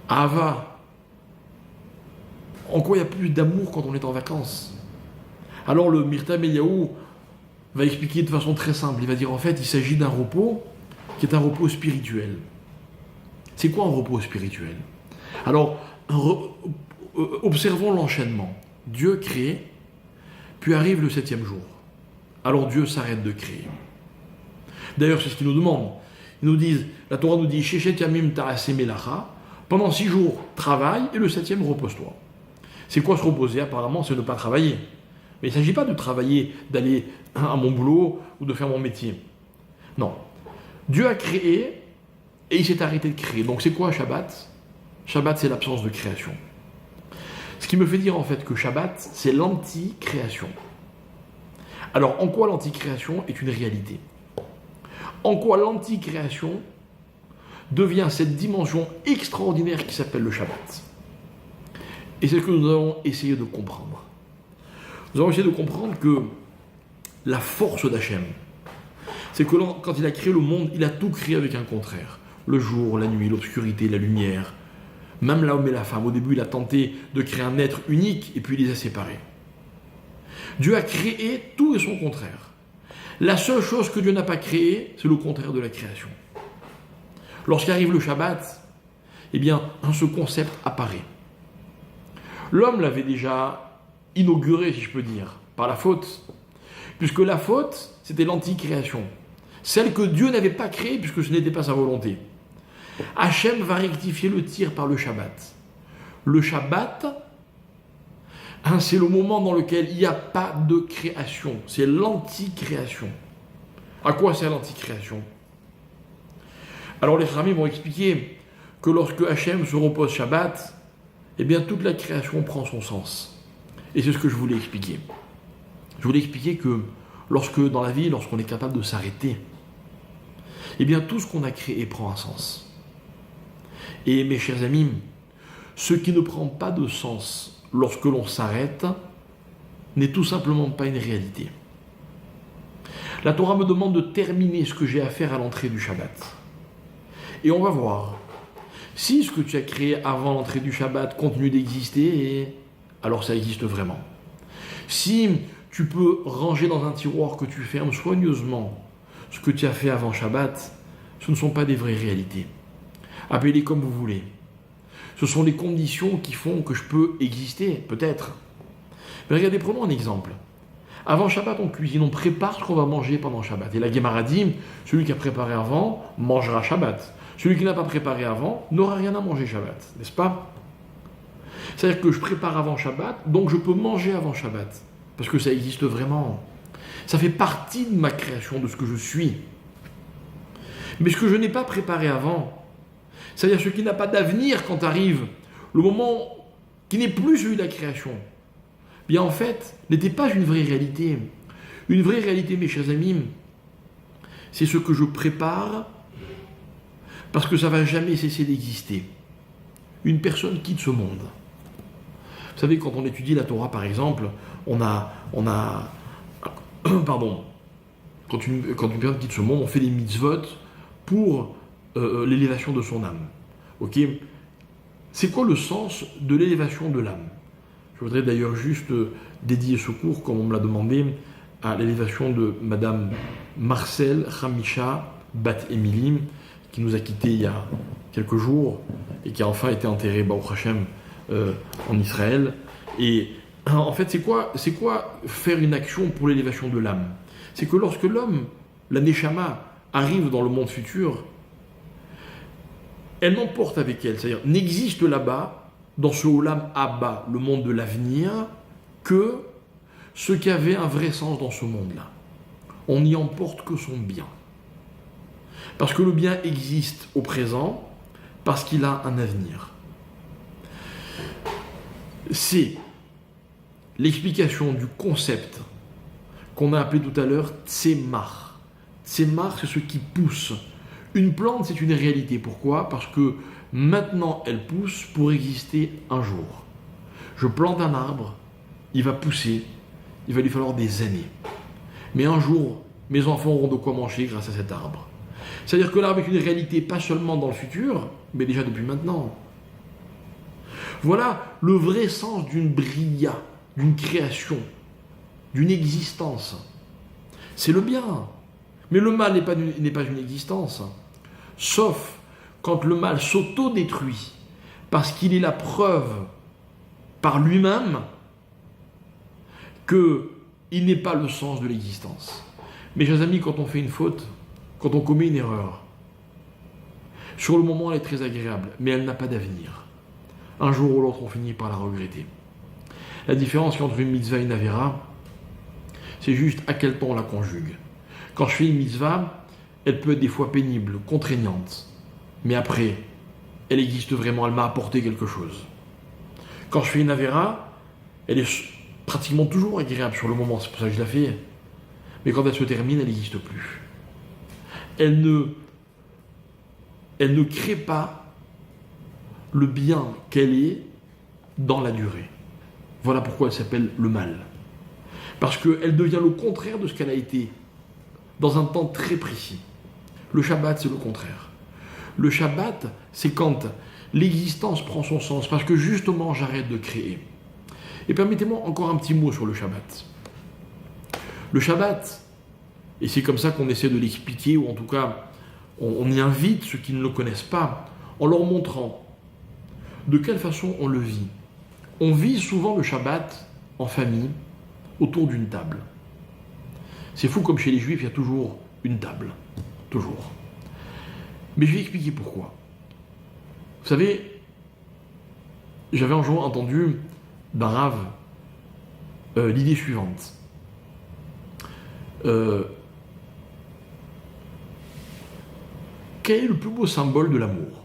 Ahava, en quoi il y a plus d'amour quand on est en vacances? Alors le Mirtam Eliyahu va expliquer de façon très simple. Il va dire en fait, il s'agit d'un repos qui est un repos spirituel. C'est quoi un repos spirituel? Alors, observons l'enchaînement. Dieu crée, puis arrive le 7e jour. Alors Dieu s'arrête de créer. D'ailleurs, c'est ce qu'il nous demande. Ils nous disent, la Torah nous dit, Shechet Yamim Ta'aseh Melacha, pendant 6 jours, travaille, et le 7e, repose-toi. C'est quoi se reposer? Apparemment, c'est ne pas travailler. Mais il ne s'agit pas de travailler, d'aller à mon boulot ou de faire mon métier. Non. Dieu a créé, et il s'est arrêté de créer. Donc c'est quoi Shabbat? Shabbat, c'est l'absence de création. Ce qui me fait dire en fait que Shabbat, c'est l'anti-création. Alors, en quoi l'anti-création est une réalité? En quoi l'anti-création devient cette dimension extraordinaire qui s'appelle le Shabbat? Et c'est ce que nous allons essayer de comprendre. Nous allons essayer de comprendre que la force d'Hachem, c'est que quand il a créé le monde, il a tout créé avec un contraire. Le jour, la nuit, l'obscurité, la lumière. Même l'homme et la femme, au début, il a tenté de créer un être unique et puis il les a séparés. Dieu a créé tout et son contraire. La seule chose que Dieu n'a pas créée, c'est le contraire de la création. Lorsqu'arrive le Shabbat, eh bien, ce concept apparaît. L'homme l'avait déjà inauguré, si je peux dire, par la faute. Puisque la faute, c'était l'anticréation. Celle que Dieu n'avait pas créée, puisque ce n'était pas sa volonté. Hachem va rectifier le tir par le Shabbat. Le Shabbat, c'est le moment dans lequel il n'y a pas de création. C'est l'anticréation. À quoi sert l'anticréation? Alors les Chachamim vont expliquer que lorsque Hachem se repose Shabbat, eh bien toute la création prend son sens. Et c'est ce que je voulais expliquer. Je voulais expliquer que dans la vie, lorsqu'on est capable de s'arrêter, eh bien tout ce qu'on a créé prend un sens. Et mes chers amis, ce qui ne prend pas de sens lorsque l'on s'arrête n'est tout simplement pas une réalité. La Torah me demande de terminer ce que j'ai à faire à l'entrée du Shabbat. Et on va voir si ce que tu as créé avant l'entrée du Shabbat continue d'exister, alors ça existe vraiment. Si tu peux ranger dans un tiroir que tu fermes soigneusement ce que tu as fait avant Shabbat, ce ne sont pas des vraies réalités. Appelez-les comme vous voulez. Ce sont les conditions qui font que je peux exister, peut-être. Mais regardez, prenons un exemple. Avant Shabbat, on cuisine, on prépare ce qu'on va manger pendant Shabbat. Et la Gemara dit, celui qui a préparé avant mangera Shabbat. Celui qui n'a pas préparé avant n'aura rien à manger Shabbat, n'est-ce pas? C'est-à-dire que je prépare avant Shabbat, donc je peux manger avant Shabbat. Parce que ça existe vraiment. Ça fait partie de ma création, de ce que je suis. Mais ce que je n'ai pas préparé avant, c'est-à-dire ce qui n'a pas d'avenir quand arrive le moment qui n'est plus celui de la création, bien en fait, n'était pas une vraie réalité. Une vraie réalité, mes chers amis, c'est ce que je prépare parce que ça ne va jamais cesser d'exister. Une personne quitte ce monde. Vous savez, quand on étudie la Torah, par exemple, pardon, quand une personne quitte ce monde, on fait des mitzvot pour l'élévation de son âme. Ok? C'est quoi le sens de l'élévation de l'âme? Je voudrais d'ailleurs juste dédier ce cours, comme on me l'a demandé, à l'élévation de Madame Marcel Hamisha Bat Emilim, qui nous a quittés il y a quelques jours et qui a enfin été enterré Baruch Hashem en Israël. Et en fait, c'est quoi faire une action pour l'élévation de l'âme? C'est que lorsque l'homme, la Neshama, arrive dans le monde futur, elle n'emporte avec elle, c'est-à-dire n'existe là-bas, dans ce Olam Abba, le monde de l'avenir, que ce qui avait un vrai sens dans ce monde-là. On n'y emporte que son bien. Parce que le bien existe au présent, parce qu'il a un avenir. C'est l'explication du concept qu'on a appelé tout à l'heure Tsemar. Tsemar, c'est ce qui pousse. Une plante, c'est une réalité. Pourquoi? Parce que maintenant, elle pousse pour exister un jour. Je plante un arbre, il va pousser, il va lui falloir des années. Mais un jour, mes enfants auront de quoi manger grâce à cet arbre. C'est-à-dire que l'arbre est une réalité, pas seulement dans le futur, mais déjà depuis maintenant. Voilà le vrai sens d'une bria, d'une création, d'une existence. C'est le bien. Mais le mal n'est pas une existence. Sauf quand le mal s'auto-détruit, parce qu'il est la preuve par lui-même qu'il n'est pas le sens de l'existence. Mes chers amis, quand on fait une faute, quand on commet une erreur, sur le moment elle est très agréable, mais elle n'a pas d'avenir. Un jour ou l'autre, on finit par la regretter. La différence entre une mitzvah et une avéra, c'est juste à quel temps on la conjugue. Quand je fais une mitzvah, elle peut être des fois pénible, contraignante, mais après, elle existe vraiment, elle m'a apporté quelque chose. Quand je fais une avéra, elle est pratiquement toujours agréable sur le moment, c'est pour ça que je la fais, mais quand elle se termine, elle n'existe plus. Elle ne crée pas le bien qu'elle est dans la durée. Voilà pourquoi elle s'appelle le mal. Parce qu'elle devient le contraire de ce qu'elle a été dans un temps très précis. Le Shabbat, c'est le contraire. Le Shabbat, c'est quand l'existence prend son sens, parce que justement, j'arrête de créer. Et permettez-moi encore un petit mot sur le Shabbat. Le Shabbat, et c'est comme ça qu'on essaie de l'expliquer, ou en tout cas, on y invite ceux qui ne le connaissent pas, en leur montrant de quelle façon on le vit. On vit souvent le Shabbat en famille, autour d'une table. C'est fou comme chez les Juifs, il y a toujours une table. Toujours. Mais je vais expliquer pourquoi. Vous savez, j'avais un jour entendu d'un rave l'idée suivante. Quel est le plus beau symbole de l'amour?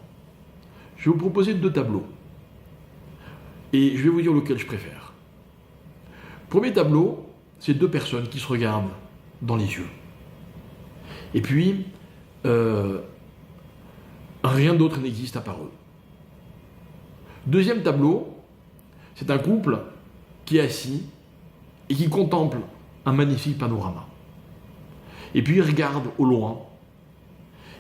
Je vais vous proposer 2 tableaux. Et je vais vous dire lequel je préfère. Premier tableau, c'est 2 personnes qui se regardent dans les yeux. Et puis, rien d'autre n'existe à part eux. Deuxième tableau, c'est un couple qui est assis et qui contemple un magnifique panorama. Et puis ils regardent au loin.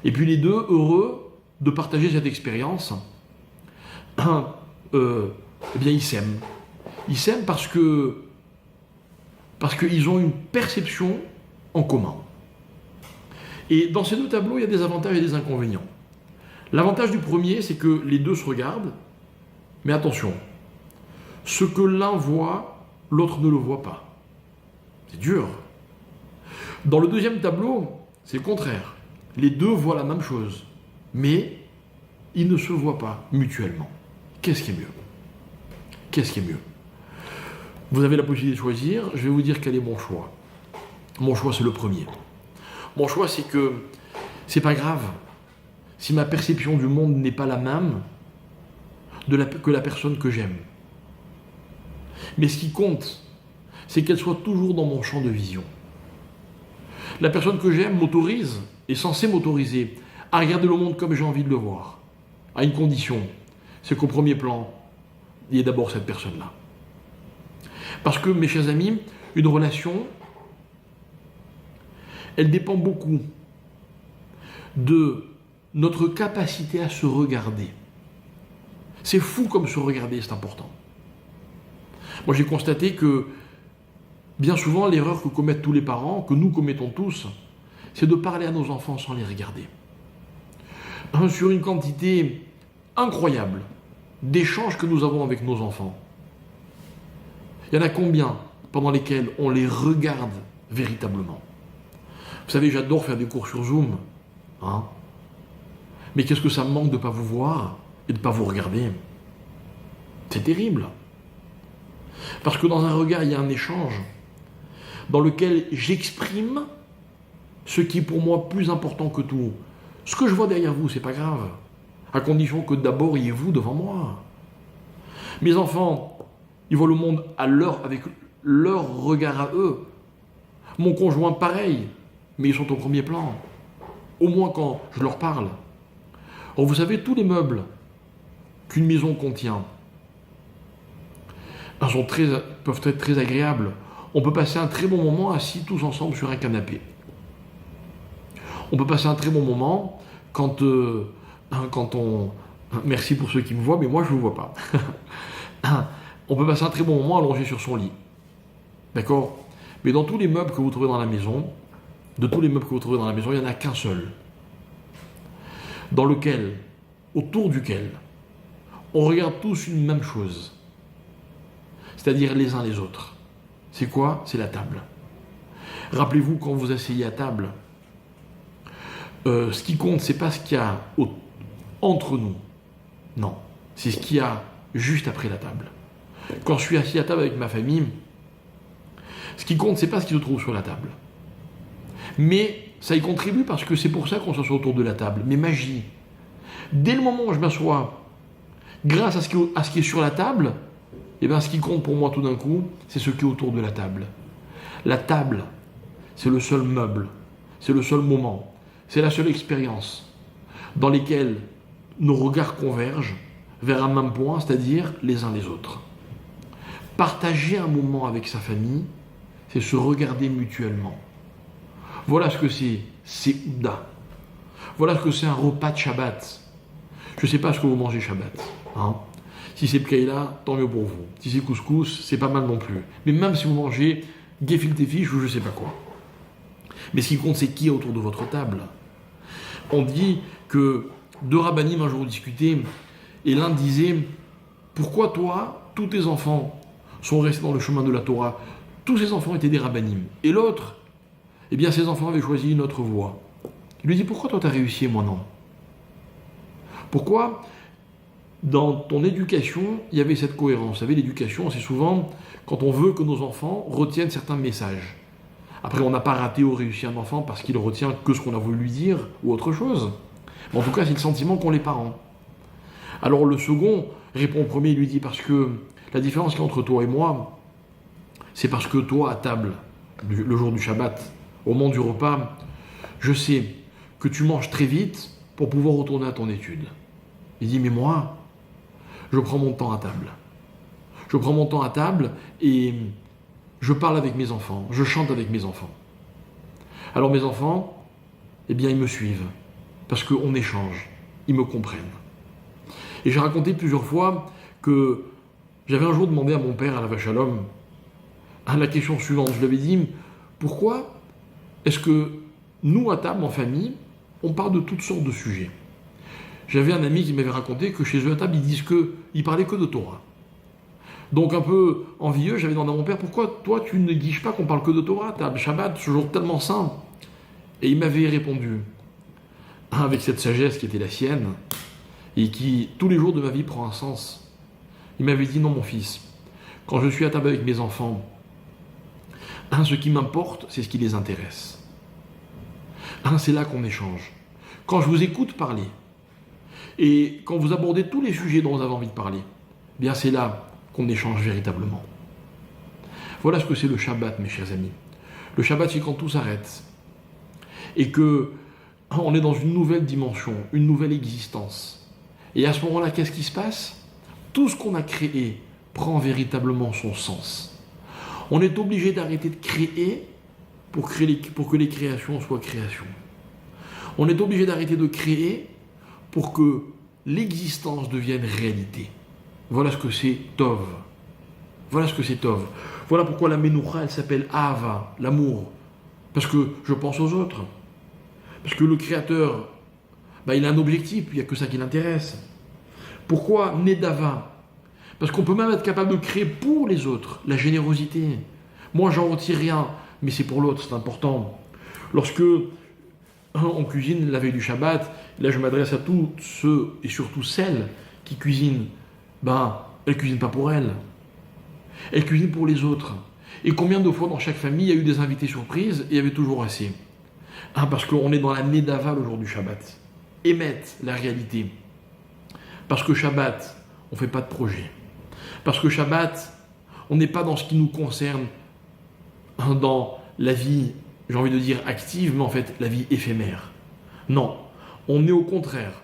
Et puis les deux, heureux de partager cette expérience, eh bien ils s'aiment. Ils s'aiment parce qu'ils ont une perception en commun. Et dans ces 2 tableaux, il y a des avantages et des inconvénients. L'avantage du premier, c'est que les deux se regardent, mais attention, ce que l'un voit, l'autre ne le voit pas. C'est dur. Dans le deuxième tableau, c'est le contraire. Les deux voient la même chose, mais ils ne se voient pas mutuellement. Qu'est-ce qui est mieux? Qu'est-ce qui est mieux? Vous avez la possibilité de choisir, je vais vous dire quel est mon choix. Mon choix, c'est le premier. Mon choix, c'est que c'est pas grave si ma perception du monde n'est pas la même que la personne que j'aime. Mais ce qui compte, c'est qu'elle soit toujours dans mon champ de vision. La personne que j'aime m'autorise, est censée m'autoriser à regarder le monde comme j'ai envie de le voir, à une condition, c'est qu'au premier plan, il y ait d'abord cette personne-là. Parce que, mes chers amis, une relation, elle dépend beaucoup de notre capacité à se regarder. C'est fou comme se regarder, c'est important. Moi, j'ai constaté que bien souvent, l'erreur que commettent tous les parents, que nous commettons tous, c'est de parler à nos enfants sans les regarder. Sur une quantité incroyable d'échanges que nous avons avec nos enfants, il y en a combien pendant lesquels on les regarde véritablement? Vous savez, j'adore faire des cours sur Zoom, hein, mais qu'est-ce que ça me manque de ne pas vous voir et de ne pas vous regarder? C'est terrible. Parce que dans un regard, il y a un échange dans lequel j'exprime ce qui est pour moi plus important que tout. Ce que je vois derrière vous, c'est pas grave, à condition que d'abord il y ait vous devant moi. Mes enfants, ils voient le monde avec leur regard à eux. Mon conjoint, pareil, mais ils sont au premier plan. Au moins quand je leur parle. Or, vous savez, tous les meubles qu'une maison contient peuvent être très agréables. On peut passer un très bon moment assis tous ensemble sur un canapé. On peut passer un très bon moment quand on... Merci pour ceux qui me voient, mais moi je ne vous vois pas. On peut passer un très bon moment allongé sur son lit. D'accord? Mais dans tous les meubles que vous trouvez dans la maison, il n'y en a qu'un seul. Autour duquel, on regarde tous une même chose. C'est-à-dire les uns les autres. C'est quoi? C'est la table. Rappelez-vous, quand vous asseyez à table, ce qui compte, c'est pas ce qu'il y a entre nous. Non, c'est ce qu'il y a juste après la table. Quand je suis assis à table avec ma famille, ce qui compte, c'est pas ce qui se trouve sur la table. Mais ça y contribue parce que c'est pour ça qu'on s'assoit autour de la table. Mais magie. Dès le moment où je m'assois, grâce à ce qui est sur la table, eh bien, ce qui compte pour moi tout d'un coup, c'est ce qui est autour de la table. La table, c'est le seul meuble, c'est le seul moment, c'est la seule expérience dans laquelle nos regards convergent vers un même point, c'est-à-dire les uns les autres. Partager un moment avec sa famille, c'est se regarder mutuellement. Voilà ce que c'est Ouda. Voilà ce que c'est un repas de Shabbat. Je ne sais pas ce que vous mangez Shabbat. Hein. Si c'est Pkaïla, tant mieux pour vous. Si c'est couscous, c'est pas mal non plus. Mais même si vous mangez gefilte fish ou je sais pas quoi. Mais ce qui compte, c'est qui est autour de votre table. On dit que deux rabbinim un jour discutaient, et l'un disait « Pourquoi toi, tous tes enfants sont restés dans le chemin de la Torah? Tous ces enfants étaient des rabbinim. » Et l'autre, eh bien, ses enfants avaient choisi une autre voie. Il lui dit « Pourquoi toi, tu as réussi et moi non? Pourquoi, dans ton éducation, il y avait cette cohérence? Vous savez, l'éducation, c'est souvent quand on veut que nos enfants retiennent certains messages. Après, on n'a pas raté ou réussi un enfant parce qu'il retient que ce qu'on a voulu lui dire ou autre chose. Mais en tout cas, c'est le sentiment qu'ont les parents. Alors le second répond au premier, il lui dit, parce que la différence qu'il y a entre toi et moi, c'est parce que toi, à table, le jour du Shabbat, au moment du repas, je sais que tu manges très vite pour pouvoir retourner à ton étude. Il dit, mais moi, je prends mon temps à table. Je prends mon temps à table et je parle avec mes enfants, je chante avec mes enfants. Alors mes enfants, eh bien ils me suivent, parce qu'on échange, ils me comprennent. Et j'ai raconté plusieurs fois que j'avais un jour demandé à mon père, à la vache à l'homme, la question suivante. Je lui avais dit, pourquoi est-ce que nous, à table, en famille, on parle de toutes sortes de sujets? J'avais un ami qui m'avait raconté que chez eux à table, ils parlaient que de Torah. Donc un peu envieux, j'avais demandé à mon père, pourquoi toi tu ne négliges pas qu'on parle que de Torah, table, Shabbat, ce jour tellement saint? Et il m'avait répondu, avec cette sagesse qui était la sienne, et qui tous les jours de ma vie prend un sens. Il m'avait dit, non mon fils, quand je suis à table avec mes enfants, ce qui m'importe, c'est ce qui les intéresse. C'est là qu'on échange. Quand je vous écoute parler, et quand vous abordez tous les sujets dont vous avez envie de parler, eh bien c'est là qu'on échange véritablement. Voilà ce que c'est le Shabbat, mes chers amis. Le Shabbat, c'est quand tout s'arrête. Et que on est dans une nouvelle dimension, une nouvelle existence. Et à ce moment-là, qu'est-ce qui se passe? Tout ce qu'on a créé prend véritablement son sens. On est obligé d'arrêter de créer pour que les créations soient créations. On est obligé d'arrêter de créer pour que l'existence devienne réalité. Voilà ce que c'est Tov. Voilà ce que c'est Tov. Voilà pourquoi la Menoucha, elle s'appelle Ahava, l'amour. Parce que je pense aux autres. Parce que le Créateur, il a un objectif, il n'y a que ça qui l'intéresse. Pourquoi Nedava? Parce qu'on peut même être capable de créer pour les autres, la générosité. Moi, j'en retire rien, mais c'est pour l'autre, c'est important. Lorsque on cuisine la veille du Shabbat, là je m'adresse à tous ceux et surtout celles qui cuisinent, elles ne cuisinent pas pour elles. Elles cuisinent pour les autres. Et combien de fois dans chaque famille il y a eu des invités surprises et il y avait toujours assez? Parce qu'on est dans la Nedava le jour du Shabbat. Émettre la réalité. Parce que Shabbat, on ne fait pas de projet. Parce que Shabbat, on n'est pas dans ce qui nous concerne, dans la vie, j'ai envie de dire active, mais en fait la vie éphémère. Non, on est au contraire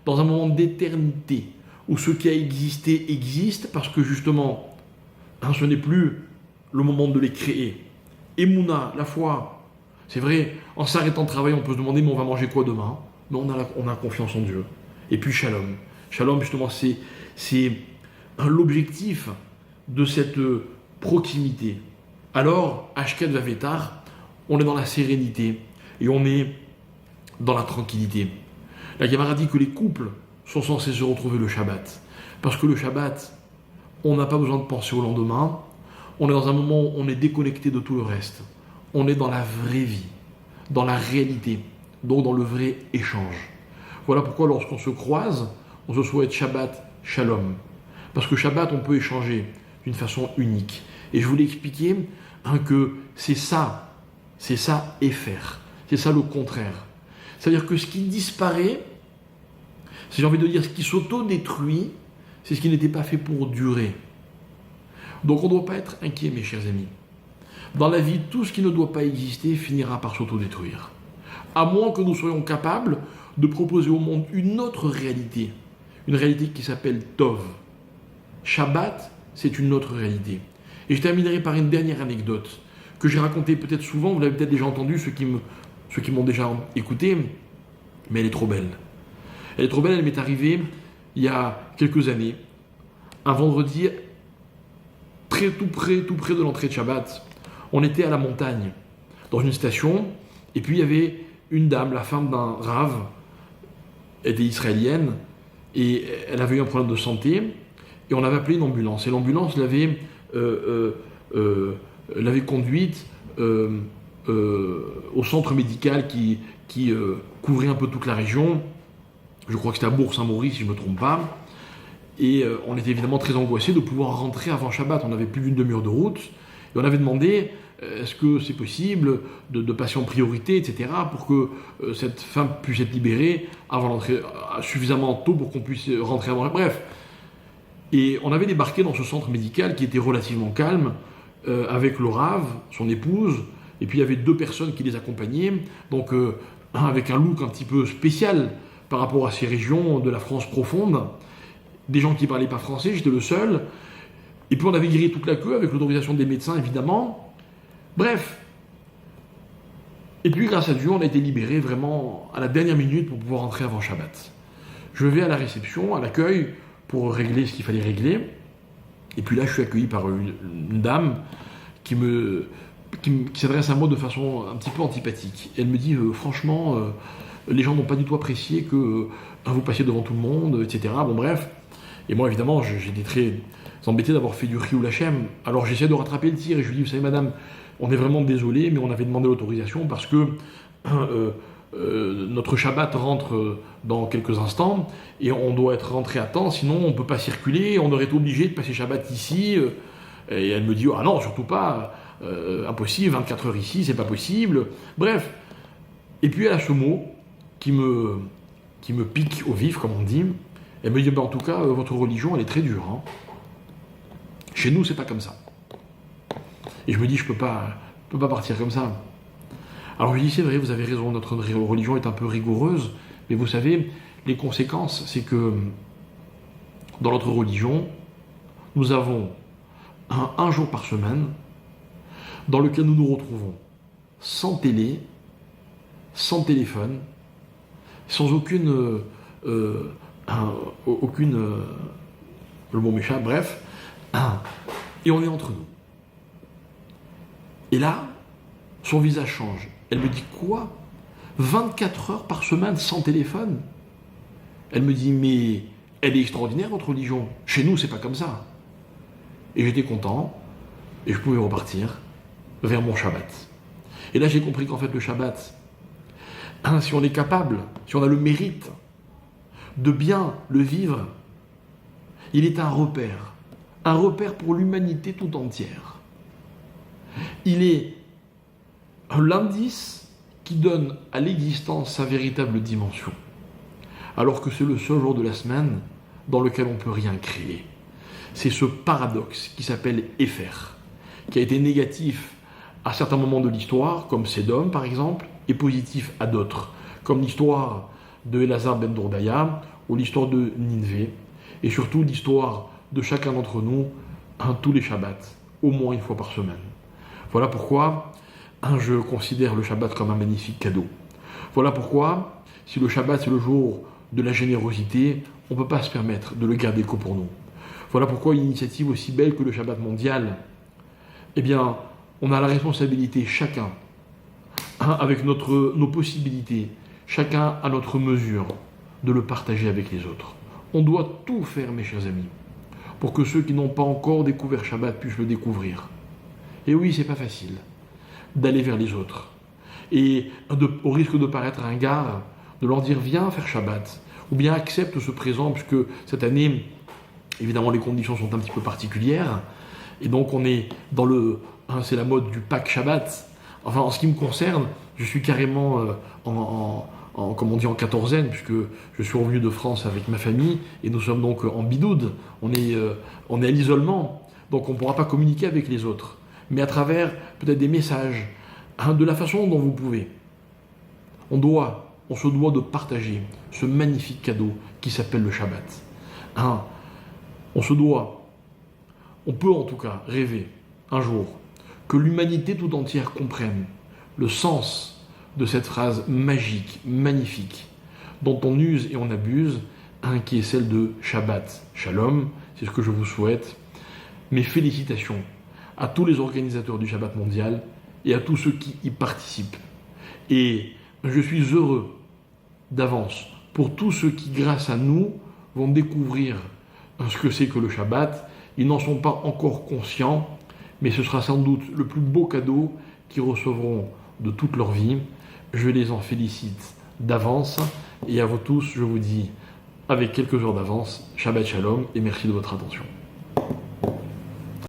dans un moment d'éternité où ce qui a existé existe parce que justement, ce n'est plus le moment de les créer. Emouna, la foi, c'est vrai, en s'arrêtant de travailler, on peut se demander mais on va manger quoi demain? Mais on a confiance en Dieu. Et puis Shalom. Shalom, justement, c'est l'objectif de cette proximité. Alors, Ashket Vavetar, on est dans la sérénité et on est dans la tranquillité. La Gemara dit que les couples sont censés se retrouver le Shabbat. Parce que le Shabbat, on n'a pas besoin de penser au lendemain. On est dans un moment où on est déconnecté de tout le reste. On est dans la vraie vie, dans la réalité, donc dans le vrai échange. Voilà pourquoi lorsqu'on se croise, on se souhaite Shabbat Shalom. Parce que Shabbat, on peut échanger d'une façon unique. Et je voulais expliquer que c'est ça et faire. C'est ça le contraire. C'est-à-dire que ce qui disparaît, si j'ai envie de dire ce qui s'auto-détruit, c'est ce qui n'était pas fait pour durer. Donc on ne doit pas être inquiet, mes chers amis. Dans la vie, tout ce qui ne doit pas exister finira par s'auto-détruire. À moins que nous soyons capables de proposer au monde une autre réalité. Une réalité qui s'appelle Tov. Shabbat, c'est une autre réalité. Et je terminerai par une dernière anecdote que j'ai racontée peut-être souvent, vous l'avez peut-être déjà entendue, ceux qui m'ont déjà écouté, mais elle est trop belle. Elle est trop belle, elle m'est arrivée il y a quelques années, un vendredi, tout près de l'entrée de Shabbat. On était à la montagne, dans une station, et puis il y avait une dame, la femme d'un rave, elle était israélienne, et elle avait eu un problème de santé, et on avait appelé une ambulance. Et l'ambulance l'avait conduite au centre médical qui couvrait un peu toute la région. Je crois que c'était à Bourg-Saint-Maurice, si je ne me trompe pas. Et on était évidemment très angoissés de pouvoir rentrer avant Shabbat. On avait plus d'une demi-heure de route. Et on avait demandé, est-ce que c'est possible de passer en priorité, etc., pour que cette femme puisse être libérée avant l'entrée, suffisamment tôt pour qu'on puisse rentrer avant. Bref. Et on avait débarqué dans ce centre médical qui était relativement calme, avec le rave, son épouse, et puis il y avait 2 personnes qui les accompagnaient, donc un avec un look un petit peu spécial par rapport à ces régions de la France profonde, des gens qui ne parlaient pas français, j'étais le seul, et puis on avait grillé toute la queue avec l'autorisation des médecins évidemment. Bref. Et puis grâce à Dieu, on a été libérés vraiment à la dernière minute pour pouvoir rentrer avant Shabbat. Je vais à la réception, à l'accueil, pour régler ce qu'il fallait régler. Et puis là, je suis accueilli par une dame qui s'adresse à moi de façon un petit peu antipathique. Elle me dit, franchement, les gens n'ont pas du tout apprécié que vous passiez devant tout le monde, etc. Bon, bref. Et moi, évidemment, j'étais très embêté d'avoir fait du riz ou la chème. Alors, j'essaie de rattraper le tir et je lui dis, vous savez, madame, on est vraiment désolé, mais on avait demandé l'autorisation parce que notre Shabbat rentre dans quelques instants et on doit être rentré à temps, sinon on ne peut pas circuler, on aurait été obligé de passer Shabbat ici. Et elle me dit, ah non, surtout pas, impossible, 24 heures ici, c'est pas possible. Bref. Et puis elle a ce mot qui me pique au vif, comme on dit. Elle me dit, en tout cas, votre religion, elle est très dure. Hein. Chez nous, c'est pas comme ça. Et je me dis, je peux pas partir comme ça. Alors je lui dis, c'est vrai, vous avez raison, notre religion est un peu rigoureuse, mais vous savez, les conséquences, c'est que dans notre religion, nous avons un jour par semaine dans lequel nous nous retrouvons sans télé, sans téléphone, sans aucune le mot m'échappe, bref, et on est entre nous. Et là, son visage change. Elle me dit, quoi ? 24 heures par semaine sans téléphone ? Elle me dit, mais elle est extraordinaire, votre religion. Chez nous, c'est pas comme ça. Et j'étais content, et je pouvais repartir vers mon Shabbat. Et là, j'ai compris qu'en fait, le Shabbat, si on est capable, si on a le mérite de bien le vivre, il est un repère pour l'humanité tout entière. Il est l'indice qui donne à l'existence sa véritable dimension, alors que c'est le seul jour de la semaine dans lequel on ne peut rien créer. C'est ce paradoxe qui s'appelle Épher, qui a été négatif à certains moments de l'histoire, comme Sédom par exemple, et positif à d'autres, comme l'histoire de Elazar ben Dourdaya, ou l'histoire de Ninvé, et surtout l'histoire de chacun d'entre nous, tous les Shabbats, au moins une fois par semaine. Voilà pourquoi je considère le Shabbat comme un magnifique cadeau. Voilà pourquoi, si le Shabbat c'est le jour de la générosité, on ne peut pas se permettre de le garder que pour nous. Voilà pourquoi une initiative aussi belle que le Shabbat mondial, eh bien, on a la responsabilité, chacun, avec nos possibilités, chacun à notre mesure, de le partager avec les autres. On doit tout faire, mes chers amis, pour que ceux qui n'ont pas encore découvert Shabbat puissent le découvrir. Et oui, c'est pas facile d'aller vers les autres. Et au risque de paraître ringard, de leur dire viens faire Shabbat, ou bien accepte ce présent, puisque cette année, évidemment, les conditions sont un petit peu particulières, et donc on est dans c'est la mode du Pâques Shabbat. Enfin, en ce qui me concerne, je suis carrément comme on dit, en quatorzaine, puisque je suis revenu de France avec ma famille, et nous sommes donc en bidoude, on est à l'isolement, donc on ne pourra pas communiquer avec les autres, mais à travers peut-être des messages, de la façon dont vous pouvez. On se doit de partager ce magnifique cadeau qui s'appelle le Shabbat. On peut en tout cas rêver un jour que l'humanité tout entière comprenne le sens de cette phrase magique, magnifique, dont on use et on abuse, qui est celle de Shabbat Shalom. C'est ce que je vous souhaite. Mes félicitations à tous les organisateurs du Shabbat mondial et à tous ceux qui y participent. Et je suis heureux d'avance pour tous ceux qui, grâce à nous, vont découvrir ce que c'est que le Shabbat. Ils n'en sont pas encore conscients, mais ce sera sans doute le plus beau cadeau qu'ils recevront de toute leur vie. Je les en félicite d'avance, et à vous tous, je vous dis, avec quelques heures d'avance, Shabbat Shalom, et merci de votre attention.